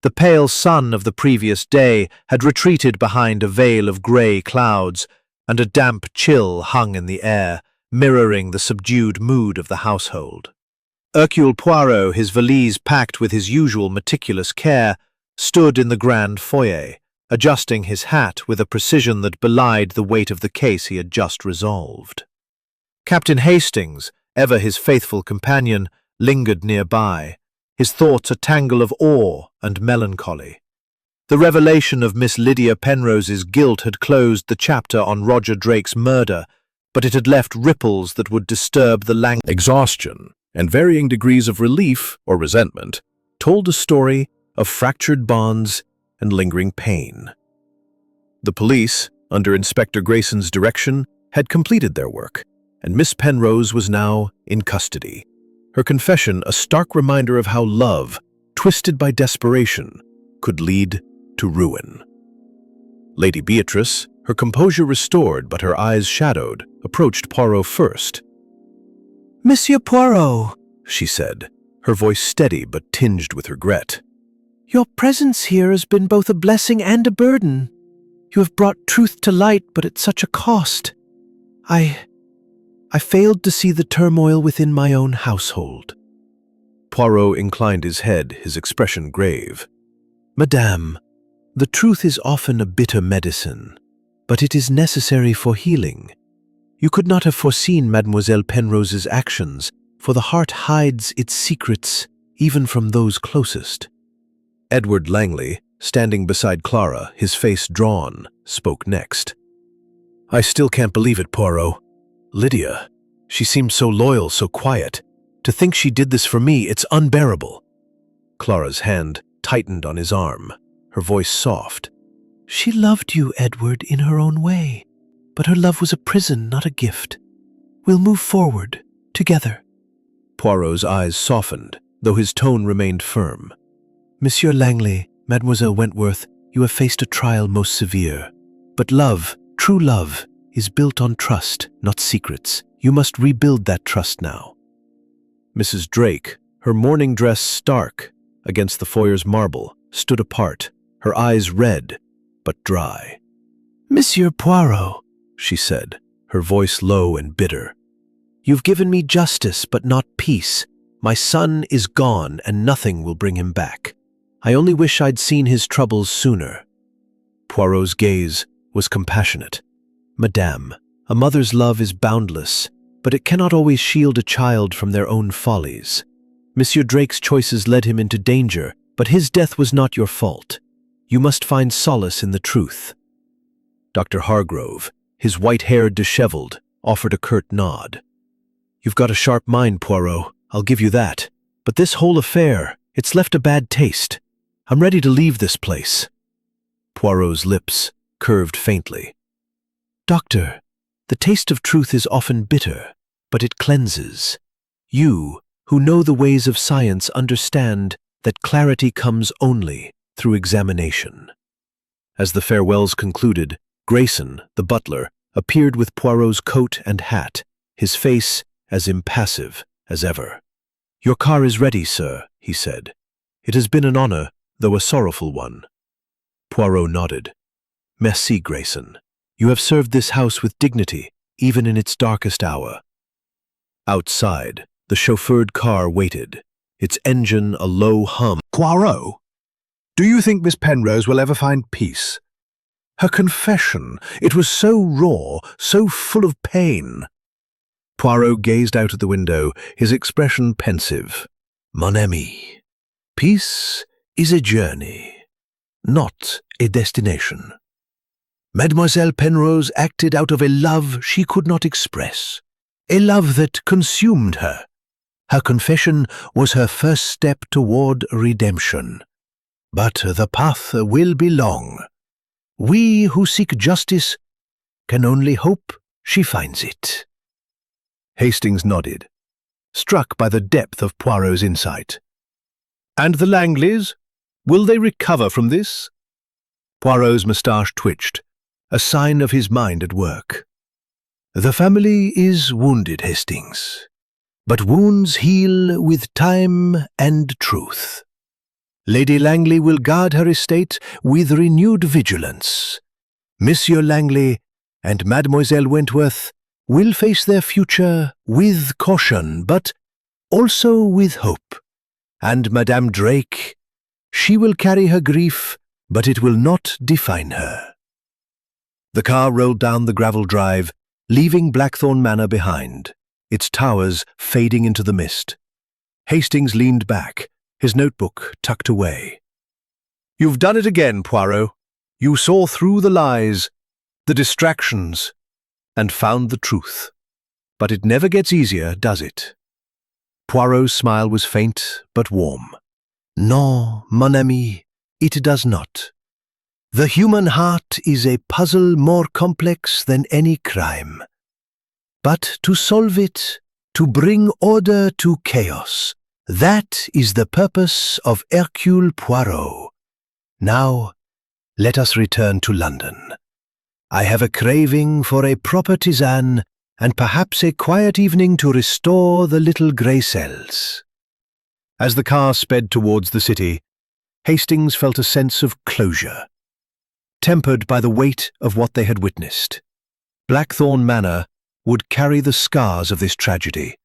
The pale sun of the previous day had retreated behind a veil of grey clouds, and a damp chill hung in the air, mirroring the subdued mood of the household. Hercule Poirot, his valise packed with his usual meticulous care, stood in the grand foyer, adjusting his hat with a precision that belied the weight of the case he had just resolved. Captain Hastings, ever his faithful companion, lingered nearby, his thoughts a tangle of awe and melancholy. The revelation of Miss Lydia Penrose's guilt had closed the chapter on Roger Drake's murder, but it had left ripples that would disturb the Exhaustion and varying degrees of relief or resentment told a story of fractured bonds and lingering pain. The police, under Inspector Grayson's direction, had completed their work, and Miss Penrose was now in custody. Her confession a stark reminder of how love, twisted by desperation, could lead to ruin. Lady Beatrice, her composure restored but her eyes shadowed, approached Poirot first. "Monsieur Poirot," she said, her voice steady but tinged with regret. "Your presence here has been both a blessing and a burden. You have brought truth to light, but at such a cost. I failed to see the turmoil within my own household." Poirot inclined his head, his expression grave. "Madame, the truth is often a bitter medicine, but it is necessary for healing. You could not have foreseen Mademoiselle Penrose's actions, for the heart hides its secrets even from those closest." Edward Langley, standing beside Clara, his face drawn, spoke next. "I still can't believe it, Poirot. Lydia, she seemed so loyal, so quiet. To think she did this for me, it's unbearable." Clara's hand tightened on his arm, her voice soft. "She loved you, Edward, in her own way, but her love was a prison, not a gift. We'll move forward, together." Poirot's eyes softened, though his tone remained firm. "Monsieur Langley, Mademoiselle Wentworth, you have faced a trial most severe. But love, true love, is built on trust, not secrets. You must rebuild that trust now." Mrs. Drake, her mourning dress stark against the foyer's marble, stood apart, her eyes red but dry. "Monsieur Poirot," she said, her voice low and bitter, "you've given me justice but not peace. My son is gone and nothing will bring him back. I only wish I'd seen his troubles sooner." Poirot's gaze was compassionate. "Madame, a mother's love is boundless, but it cannot always shield a child from their own follies. Monsieur Drake's choices led him into danger, but his death was not your fault. You must find solace in the truth." Dr. Hargrove, his white hair disheveled, offered a curt nod. "You've got a sharp mind, Poirot, I'll give you that. But this whole affair, it's left a bad taste. I'm ready to leave this place." Poirot's lips curved faintly. "Doctor, the taste of truth is often bitter, but it cleanses. You, who know the ways of science, understand that clarity comes only through examination." As the farewells concluded, Grayson, the butler, appeared with Poirot's coat and hat, his face as impassive as ever. "Your car is ready, sir," he said. "It has been an honor, though a sorrowful one." Poirot nodded. "Merci, Grayson. You have served this house with dignity, even in its darkest hour." Outside, the chauffeured car waited, its engine a low hum. Poirot, do you think Miss Penrose will ever find peace? Her confession, it was so raw, so full of pain. Poirot gazed out at the window, his expression pensive. "Mon ami, peace is a journey, not a destination. Mademoiselle Penrose acted out of a love she could not express, a love that consumed her. Her confession was her first step toward redemption. But the path will be long. We who seek justice can only hope she finds it." Hastings nodded, struck by the depth of Poirot's insight. "And the Langleys? Will they recover from this?" Poirot's moustache twitched, a sign of his mind at work. "The family is wounded, Hastings, but wounds heal with time and truth. Lady Langley will guard her estate with renewed vigilance. Monsieur Langley and Mademoiselle Wentworth will face their future with caution, but also with hope. And Madame Drake, she will carry her grief, but it will not define her." The car rolled down the gravel drive, leaving Blackthorn Manor behind, its towers fading into the mist. Hastings leaned back, his notebook tucked away. "You've done it again, Poirot. You saw through the lies, the distractions, and found the truth. But it never gets easier, does it?" Poirot's smile was faint but warm. "Non, mon ami, it does not. The human heart is a puzzle more complex than any crime. But to solve it, to bring order to chaos, that is the purpose of Hercule Poirot. Now, let us return to London. I have a craving for a proper tisane and perhaps a quiet evening to restore the little grey cells." As the car sped towards the city, Hastings felt a sense of closure, tempered by the weight of what they had witnessed. Blackthorn Manor would carry the scars of this tragedy,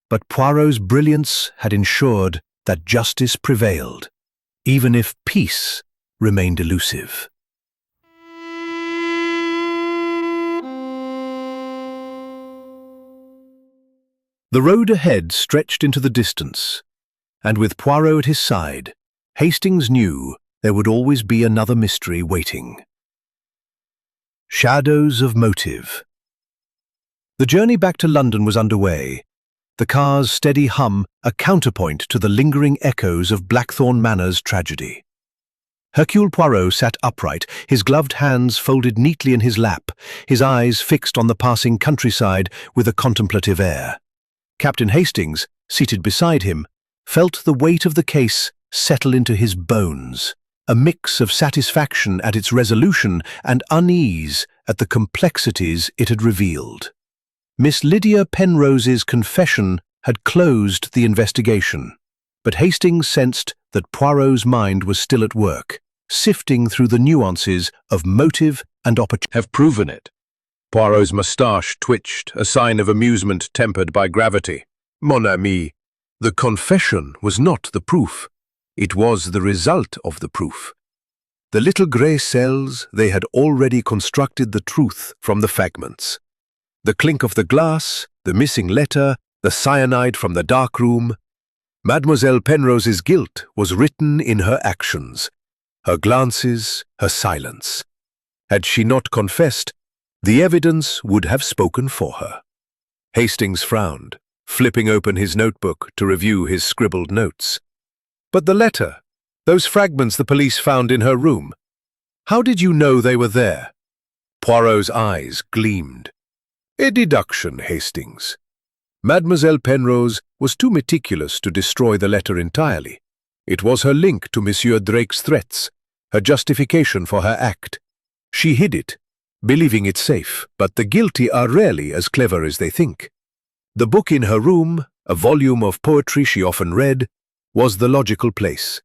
but Poirot's brilliance had ensured that justice prevailed, even if peace remained elusive. The road ahead stretched into the distance, and with Poirot at his side, Hastings knew there would always be another mystery waiting. Shadows of motive. The journey back to London was underway, the car's steady hum a counterpoint to the lingering echoes of Blackthorn Manor's tragedy. Hercule Poirot sat upright, his gloved hands folded neatly in his lap, his eyes fixed on the passing countryside with a contemplative air. Captain Hastings, seated beside him, felt the weight of the case settle into his bones, a mix of satisfaction at its resolution and unease at the complexities it had revealed. Miss Lydia Penrose's confession had closed the investigation, but Hastings sensed that Poirot's mind was still at work, sifting through the nuances of motive and opportunity. Have proven it. Poirot's moustache twitched, a sign of amusement tempered by gravity. Mon ami, the confession was not the proof. It was the result of the proof. The little grey cells, they had already constructed the truth from the fragments. The clink of the glass, the missing letter, the cyanide from the dark room. Mademoiselle Penrose's guilt was written in her actions, her glances, her silence. Had she not confessed, the evidence would have spoken for her. Hastings frowned, flipping open his notebook to review his scribbled notes. But the letter, those fragments the police found in her room, how did you know they were there? Poirot's eyes gleamed. A deduction, Hastings. Mademoiselle Penrose was too meticulous to destroy the letter entirely. It was her link to Monsieur Drake's threats, her justification for her act. She hid it, believing it safe, but the guilty are rarely as clever as they think. The book in her room, a volume of poetry she often read, was the logical place.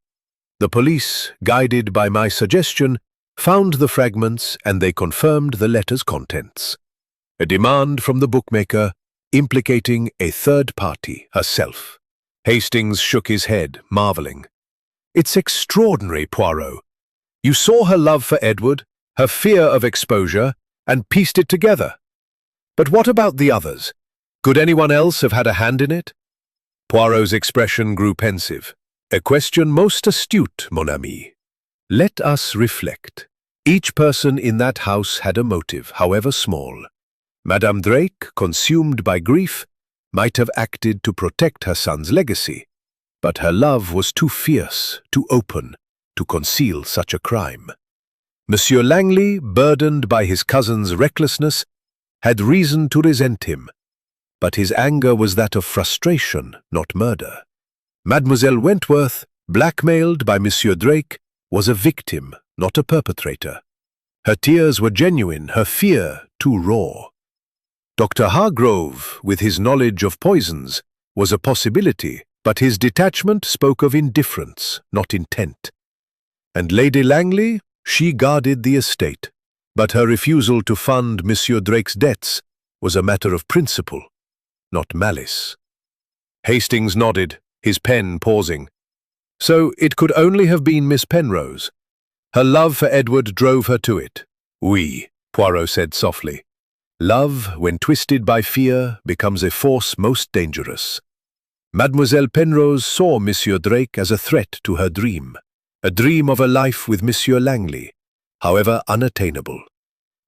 The police, guided by my suggestion, found the fragments and they confirmed the letter's contents. A demand from the bookmaker, implicating a third party, herself. Hastings shook his head, marveling. It's extraordinary, Poirot. You saw her love for Edward, her fear of exposure, and pieced it together. But what about the others? Could anyone else have had a hand in it? Poirot's expression grew pensive. A question most astute, mon ami. Let us reflect. Each person in that house had a motive, however small. Madame Drake, consumed by grief, might have acted to protect her son's legacy, but her love was too fierce, too open, to conceal such a crime. Monsieur Langley, burdened by his cousin's recklessness, had reason to resent him, but his anger was that of frustration, not murder. Mademoiselle Wentworth, blackmailed by Monsieur Drake, was a victim, not a perpetrator. Her tears were genuine, her fear too raw. Dr. Hargrove, with his knowledge of poisons, was a possibility, but his detachment spoke of indifference, not intent. And Lady Langley, she guarded the estate, but her refusal to fund Monsieur Drake's debts was a matter of principle, not malice. Hastings nodded, his pen pausing. So it could only have been Miss Penrose. Her love for Edward drove her to it. Oui, Poirot said softly. Love, when twisted by fear, becomes a force most dangerous. Mademoiselle Penrose saw Monsieur Drake as a threat to her dream, a dream of a life with Monsieur Langley, however unattainable.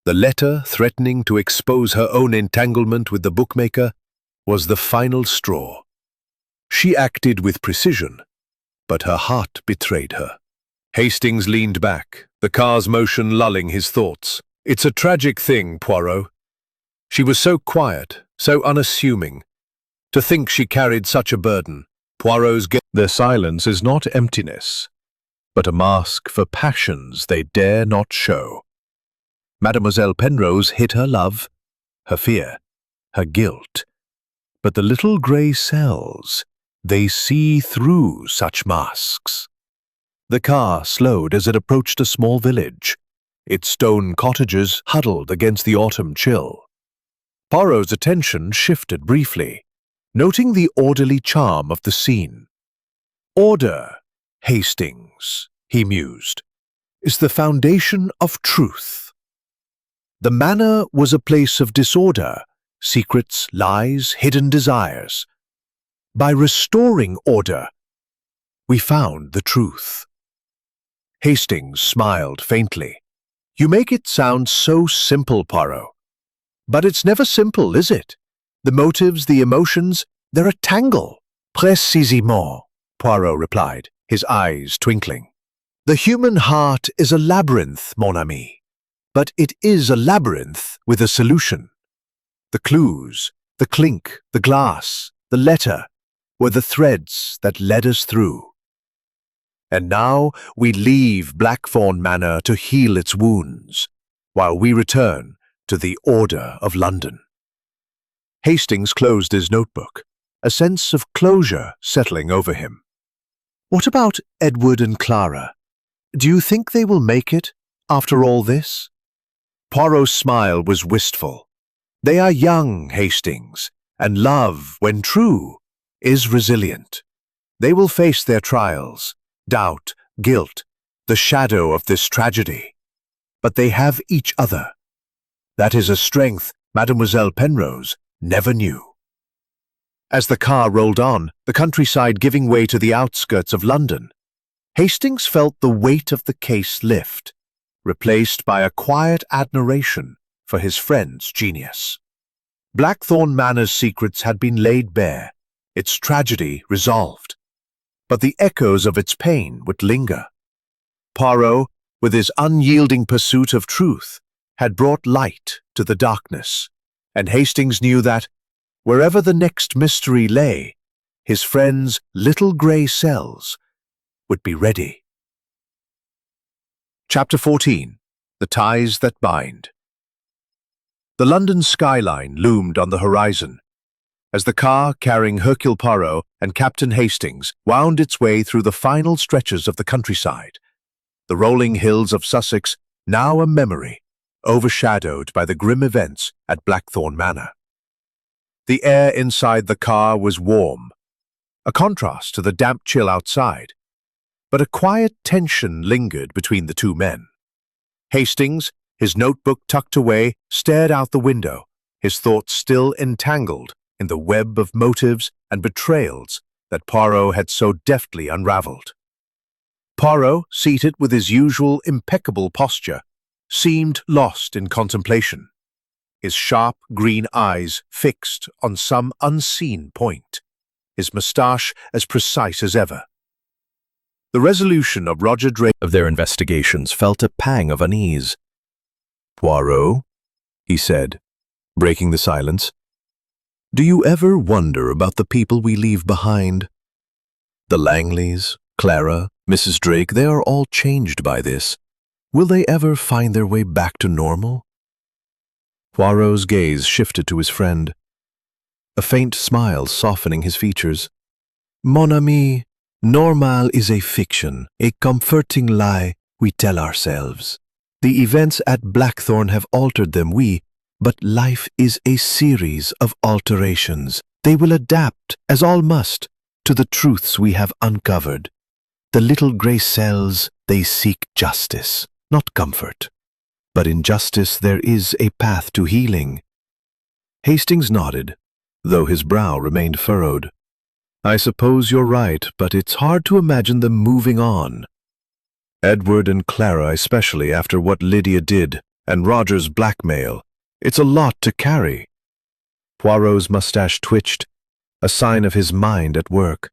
The letter, threatening to expose her own entanglement with the bookmaker, was the final straw. She acted with precision, but her heart betrayed her. Hastings leaned back, the car's motion lulling his thoughts. It's a tragic thing, Poirot. She was so quiet, so unassuming. To think she carried such a burden. Their silence is not emptiness, but a mask for passions they dare not show. Mademoiselle Penrose hid her love, her fear, her guilt. But the little grey cells, they see through such masks. The car slowed as it approached a small village, its stone cottages huddled against the autumn chill. Poirot's attention shifted briefly, noting the orderly charm of the scene. Order, Hastings, he mused, is the foundation of truth. The manor was a place of disorder, secrets, lies, hidden desires. By restoring order, we found the truth. Hastings smiled faintly. You make it sound so simple, Poirot. But it's never simple, is it? The motives, the emotions, they're a tangle. Précisément, Poirot replied, his eyes twinkling. The human heart is a labyrinth, mon ami. But it is a labyrinth with a solution. The clues, the clink, the glass, the letter, were the threads that led us through. And now we leave Blackthorn Manor to heal its wounds, while we return to the order of London. Hastings closed his notebook, a sense of closure settling over him. What about Edward and Clara? Do you think they will make it after all this? Poirot's smile was wistful. They are young, Hastings, and love, when true, is resilient. They will face their trials, doubt, guilt, the shadow of this tragedy. But they have each other. That is a strength Mademoiselle Penrose never knew. As the car rolled on, the countryside giving way to the outskirts of London, Hastings felt the weight of the case lift, replaced by a quiet admiration for his friend's genius. Blackthorn Manor's secrets had been laid bare, its tragedy resolved. But the echoes of its pain would linger. Poirot, with his unyielding pursuit of truth, had brought light to the darkness, and Hastings knew that, wherever the next mystery lay, his friend's little grey cells would be ready. Chapter 14. The Ties That Bind. The London skyline loomed on the horizon, as the car carrying Hercule Poirot and Captain Hastings wound its way through the final stretches of the countryside, the rolling hills of Sussex now a memory, overshadowed by the grim events at Blackthorn Manor. The air inside the car was warm, a contrast to the damp chill outside, but a quiet tension lingered between the two men. Hastings, his notebook tucked away, stared out the window, his thoughts still entangled in the web of motives and betrayals that Poirot had so deftly unraveled. Poirot, seated with his usual impeccable posture, seemed lost in contemplation, his sharp green eyes fixed on some unseen point, his moustache as precise as ever. The resolution of Roger Drake of their investigations felt a pang of unease. "Poirot," he said, breaking the silence, "do you ever wonder about the people we leave behind? The Langleys, Clara, Mrs. Drake, they are all changed by this. Will they ever find their way back to normal?" Poirot's gaze shifted to his friend, a faint smile softening his features. "Mon ami, normal is a fiction, a comforting lie we tell ourselves. The events at Blackthorn have altered them, but life is a series of alterations. They will adapt, as all must, to the truths we have uncovered. The little grey cells, they seek justice, not comfort. But in justice there is a path to healing." Hastings nodded, though his brow remained furrowed. "I suppose you're right, but it's hard to imagine them moving on. Edward and Clara, especially after what Lydia did, and Roger's blackmail. It's a lot to carry." Poirot's mustache twitched, a sign of his mind at work.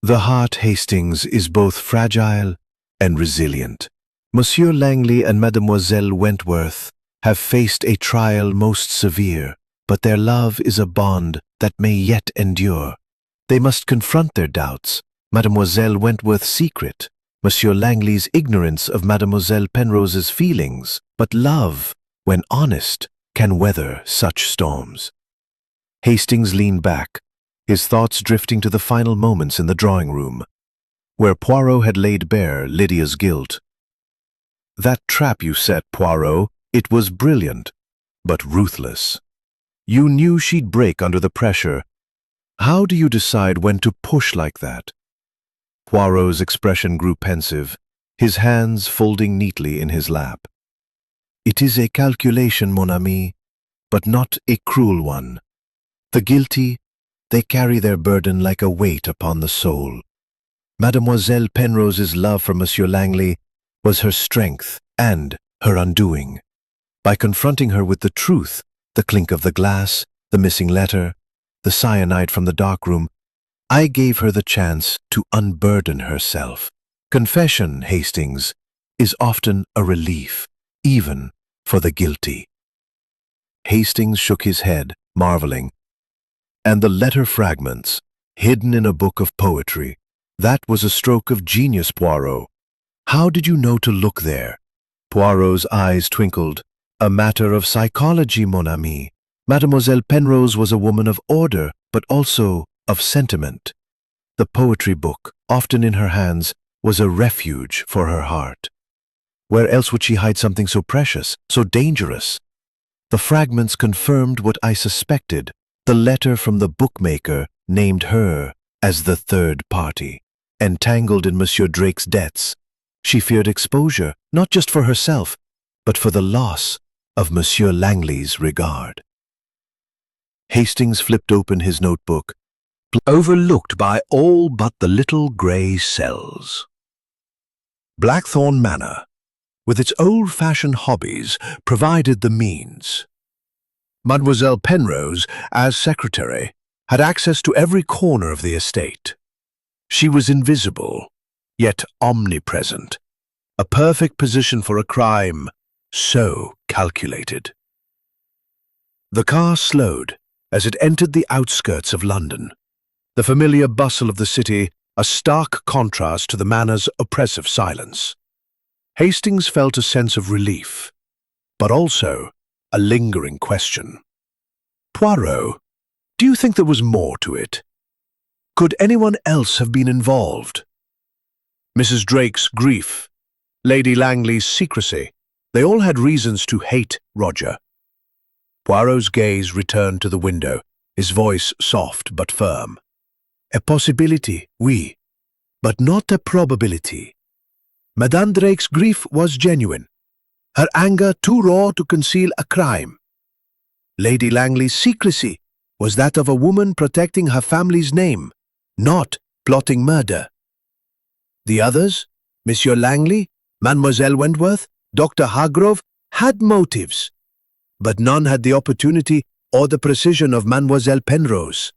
"The heart, Hastings, is both fragile and resilient. Monsieur Langley and Mademoiselle Wentworth have faced a trial most severe, but their love is a bond that may yet endure. They must confront their doubts, Mademoiselle Wentworth's secret, Monsieur Langley's ignorance of Mademoiselle Penrose's feelings, but love, when honest, can weather such storms." Hastings leaned back, his thoughts drifting to the final moments in the drawing room, where Poirot had laid bare Lydia's guilt. "That trap you set, Poirot, it was brilliant, but ruthless. You knew she'd break under the pressure. How do you decide when to push like that?" Poirot's expression grew pensive, his hands folding neatly in his lap. "It is a calculation, mon ami, but not a cruel one. The guilty, they carry their burden like a weight upon the soul. Mademoiselle Penrose's love for Monsieur Langley was her strength and her undoing. By confronting her with the truth, the clink of the glass, the missing letter, the cyanide from the darkroom, I gave her the chance to unburden herself. Confession, Hastings, is often a relief, even for the guilty." Hastings shook his head, marveling. "And the letter fragments, hidden in a book of poetry, that was a stroke of genius, Poirot. How did you know to look there?" Poirot's eyes twinkled. "A matter of psychology, mon ami. Mademoiselle Penrose was a woman of order, but also of sentiment. The poetry book, often in her hands, was a refuge for her heart. Where else would she hide something so precious, so dangerous? The fragments confirmed what I suspected. The letter from the bookmaker named her as the third party, entangled in Monsieur Drake's debts. She feared exposure, not just for herself, but for the loss of Monsieur Langley's regard." Hastings flipped open his notebook, overlooked by all but the little grey cells. Blackthorn Manor, with its old-fashioned hobbies, provided the means. Mademoiselle Penrose, as secretary, had access to every corner of the estate. She was invisible, yet omnipresent, a perfect position for a crime so calculated. The car slowed as it entered the outskirts of London. The familiar bustle of the city, a stark contrast to the manor's oppressive silence. Hastings felt a sense of relief, but also a lingering question. "Poirot, do you think there was more to it? Could anyone else have been involved? Mrs. Drake's grief, Lady Langley's secrecy, they all had reasons to hate Roger." Poirot's gaze returned to the window, his voice soft but firm. "A possibility, oui, but not a probability. Madame Drake's grief was genuine, her anger too raw to conceal a crime. Lady Langley's secrecy was that of a woman protecting her family's name, not plotting murder. The others, Monsieur Langley, Mademoiselle Wentworth, Dr. Hargrove, had motives, but none had the opportunity or the precision of Mademoiselle Penrose.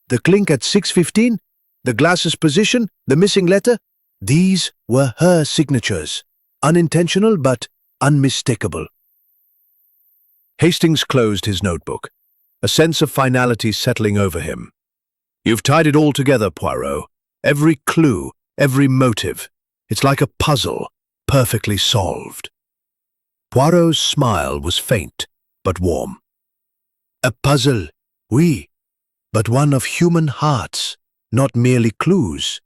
The clink at 6:15, the glass's position, the missing letter, These were her signatures, unintentional but unmistakable. Hastings closed his notebook, a sense of finality settling over him. You've tied it all together, Poirot. Every clue, every motive. It's like a puzzle, perfectly solved. Poirot's smile was faint, but warm. A puzzle, oui, but one of human hearts, not merely clues.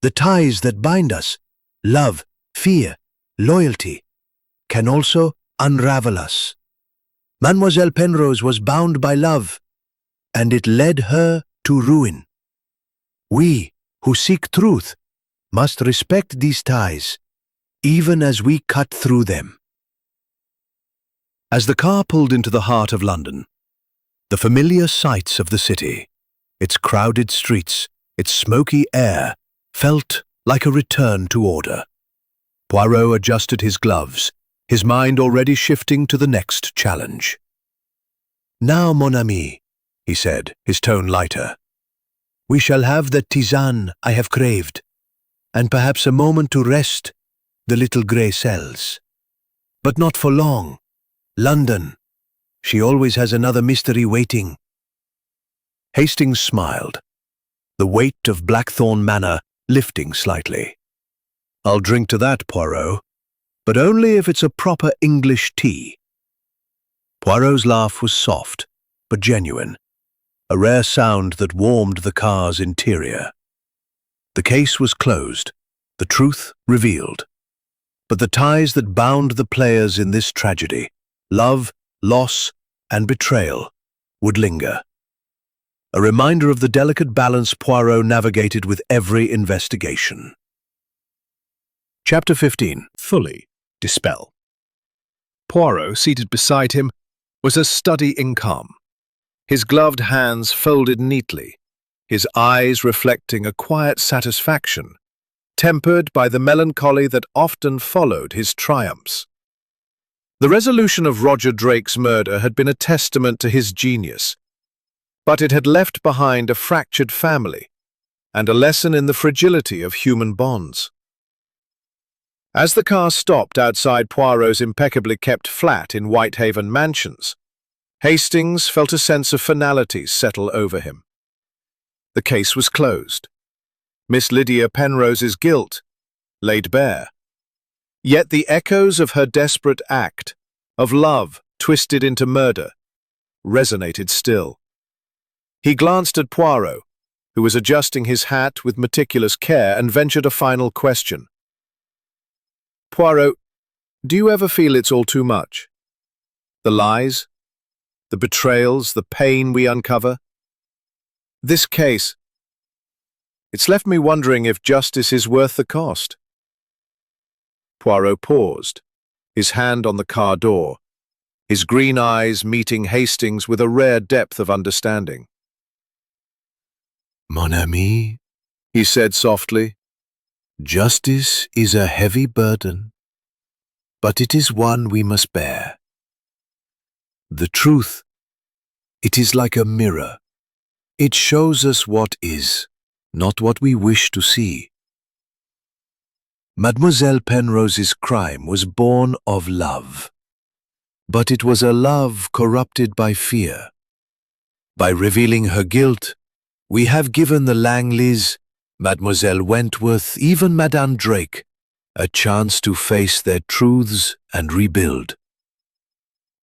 The ties that bind us, love, fear, loyalty, can also unravel us. Mademoiselle Penrose was bound by love, and it led her to ruin. We, who seek truth, must respect these ties, even as we cut through them. As the car pulled into the heart of London, the familiar sights of the city, its crowded streets, its smoky air, felt like a return to order. Poirot adjusted his gloves, his mind already shifting to the next challenge. Now, mon ami, he said, his tone lighter, we shall have the tisane I have craved, and perhaps a moment to rest the little grey cells. But not for long. London. She always has another mystery waiting. Hastings smiled, the weight of Blackthorn Manor lifting slightly. I'll drink to that, Poirot, but only if it's a proper English tea. Poirot's laugh was soft, but genuine, a rare sound that warmed the car's interior. The case was closed, the truth revealed. But the ties that bound the players in this tragedy, love, loss, and betrayal, would linger. A reminder of the delicate balance Poirot navigated with every investigation. Chapter 15. Fully Dispel. Poirot, seated beside him, was a study in calm, his gloved hands folded neatly, his eyes reflecting a quiet satisfaction, tempered by the melancholy that often followed his triumphs. The resolution of Roger Drake's murder had been a testament to his genius, but it had left behind a fractured family and a lesson in the fragility of human bonds. As the car stopped outside Poirot's impeccably kept flat in Whitehaven Mansions, Hastings felt a sense of finality settle over him. The case was closed. Miss Lydia Penrose's guilt laid bare. Yet the echoes of her desperate act, of love twisted into murder, resonated still. He glanced at Poirot, who was adjusting his hat with meticulous care, and ventured a final question. Poirot, do you ever feel it's all too much? The lies, the betrayals, the pain we uncover? This case, it's left me wondering if justice is worth the cost. Poirot paused, his hand on the car door, his green eyes meeting Hastings with a rare depth of understanding. Mon ami, he said softly, justice is a heavy burden, but it is one we must bear. The truth, it is like a mirror. It shows us what is, not what we wish to see. Mademoiselle Penrose's crime was born of love, but it was a love corrupted by fear. By revealing her guilt, we have given the Langleys, Mademoiselle Wentworth, even Madame Drake, a chance to face their truths and rebuild.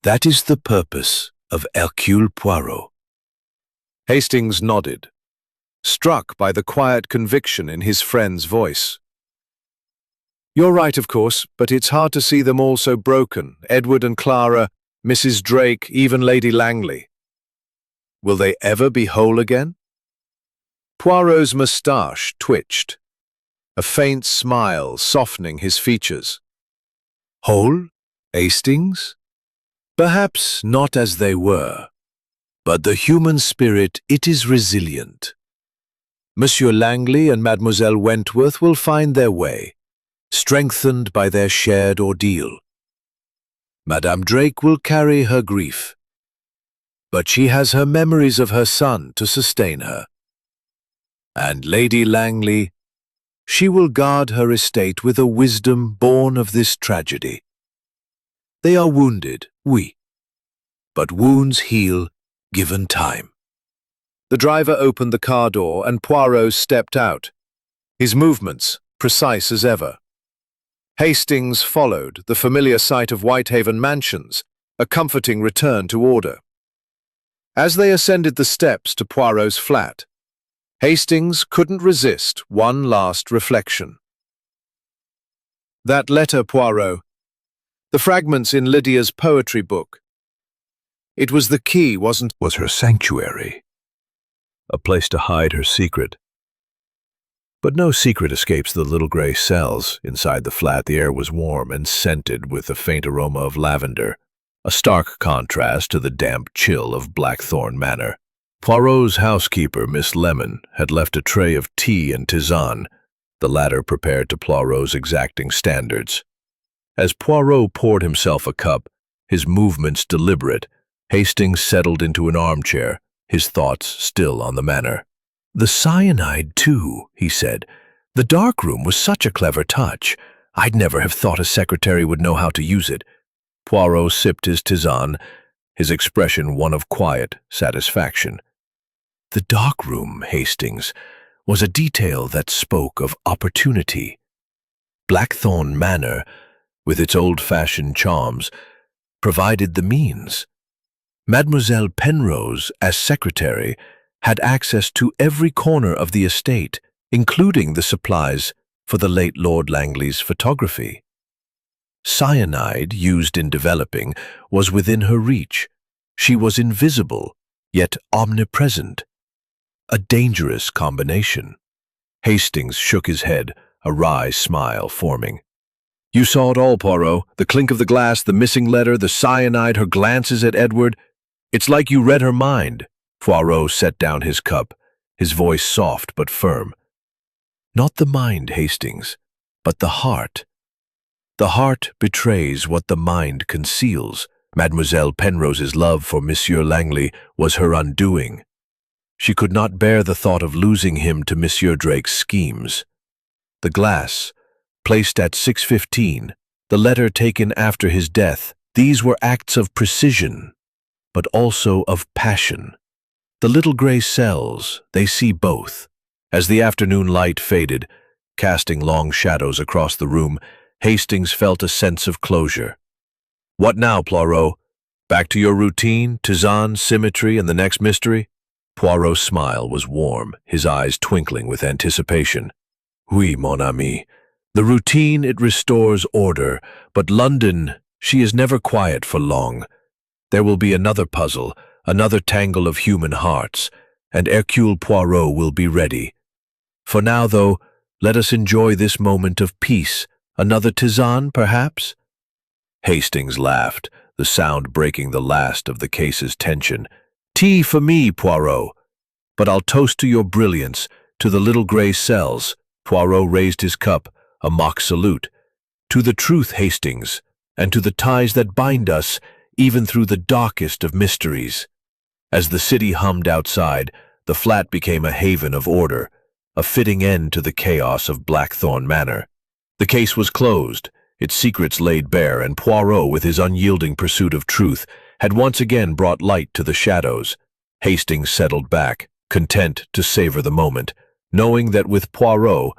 That is the purpose of Hercule Poirot. Hastings nodded, struck by the quiet conviction in his friend's voice. You're right, of course, but it's hard to see them all so broken, Edward and Clara, Mrs. Drake, even Lady Langley. Will they ever be whole again? Poirot's moustache twitched, a faint smile softening his features. Whole, Hastings? Perhaps not as they were, but the human spirit, it is resilient. Monsieur Langley and Mademoiselle Wentworth will find their way, strengthened by their shared ordeal. Madame Drake will carry her grief, but she has her memories of her son to sustain her. And Lady Langley, She will guard her estate with a wisdom born of this tragedy. They are wounded, oui, but wounds heal given time. The driver opened the car door and Poirot stepped out, his movements precise as ever. Hastings followed, the familiar sight of Whitehaven Mansions, a comforting return to order. As they ascended the steps to Poirot's flat, Hastings couldn't resist one last reflection. That letter, Poirot, the fragments in Lydia's poetry book. It was the key, wasn't it? Was her sanctuary, a place to hide her secret. But no secret escapes the little gray cells. Inside the flat, the air was warm and scented with a faint aroma of lavender, a stark contrast to the damp chill of Blackthorn Manor. Poirot's housekeeper, Miss Lemon, had left a tray of tea and tisane, the latter prepared to Poirot's exacting standards. As Poirot poured himself a cup, his movements deliberate, Hastings settled into an armchair, his thoughts still on the manor. "The cyanide, too," he said. "The dark room was such a clever touch. I'd never have thought a secretary would know how to use it." Poirot sipped his tisane, his expression one of quiet satisfaction. The dark room, Hastings, was a detail that spoke of opportunity. Blackthorn Manor, with its old-fashioned charms, provided the means. Mademoiselle Penrose, as secretary, had access to every corner of the estate, including the supplies for the late Lord Langley's photography. Cyanide, used in developing, was within her reach. She was invisible, yet omnipresent. A dangerous combination. Hastings shook his head, a wry smile forming. "You saw it all, Poirot. The clink of the glass, the missing letter, the cyanide, her glances at Edward. It's like you read her mind." Poirot set down his cup, his voice soft but firm. "Not the mind, Hastings, but the heart. The heart betrays what the mind conceals. Mademoiselle Penrose's love for Monsieur Langley was her undoing. She could not bear the thought of losing him to Monsieur Drake's schemes. The glass, placed at 6:15, the letter taken after his death, these were acts of precision, but also of passion. The little gray cells, they see both." As the afternoon light faded, casting long shadows across the room, Hastings felt a sense of closure. "What now, Poirot? Back to your routine, tisane, symmetry, and the next mystery?" Poirot's smile was warm, his eyes twinkling with anticipation. "Oui, mon ami. The routine, it restores order, but London, she is never quiet for long. There will be another puzzle, another tangle of human hearts, and Hercule Poirot will be ready. For now, though, let us enjoy this moment of peace. Another tisane, perhaps?" Hastings laughed, the sound breaking the last of the case's tension. "Tea for me, Poirot. But I'll toast to your brilliance, to the little gray cells." Poirot raised his cup, a mock salute. "To the truth, Hastings, and to the ties that bind us, even through the darkest of mysteries." As the city hummed outside, the flat became a haven of order, a fitting end to the chaos of Blackthorn Manor. The case was closed, its secrets laid bare, and Poirot, with his unyielding pursuit of truth, had once again brought light to the shadows. Hastings settled back, content to savor the moment, knowing that with Poirot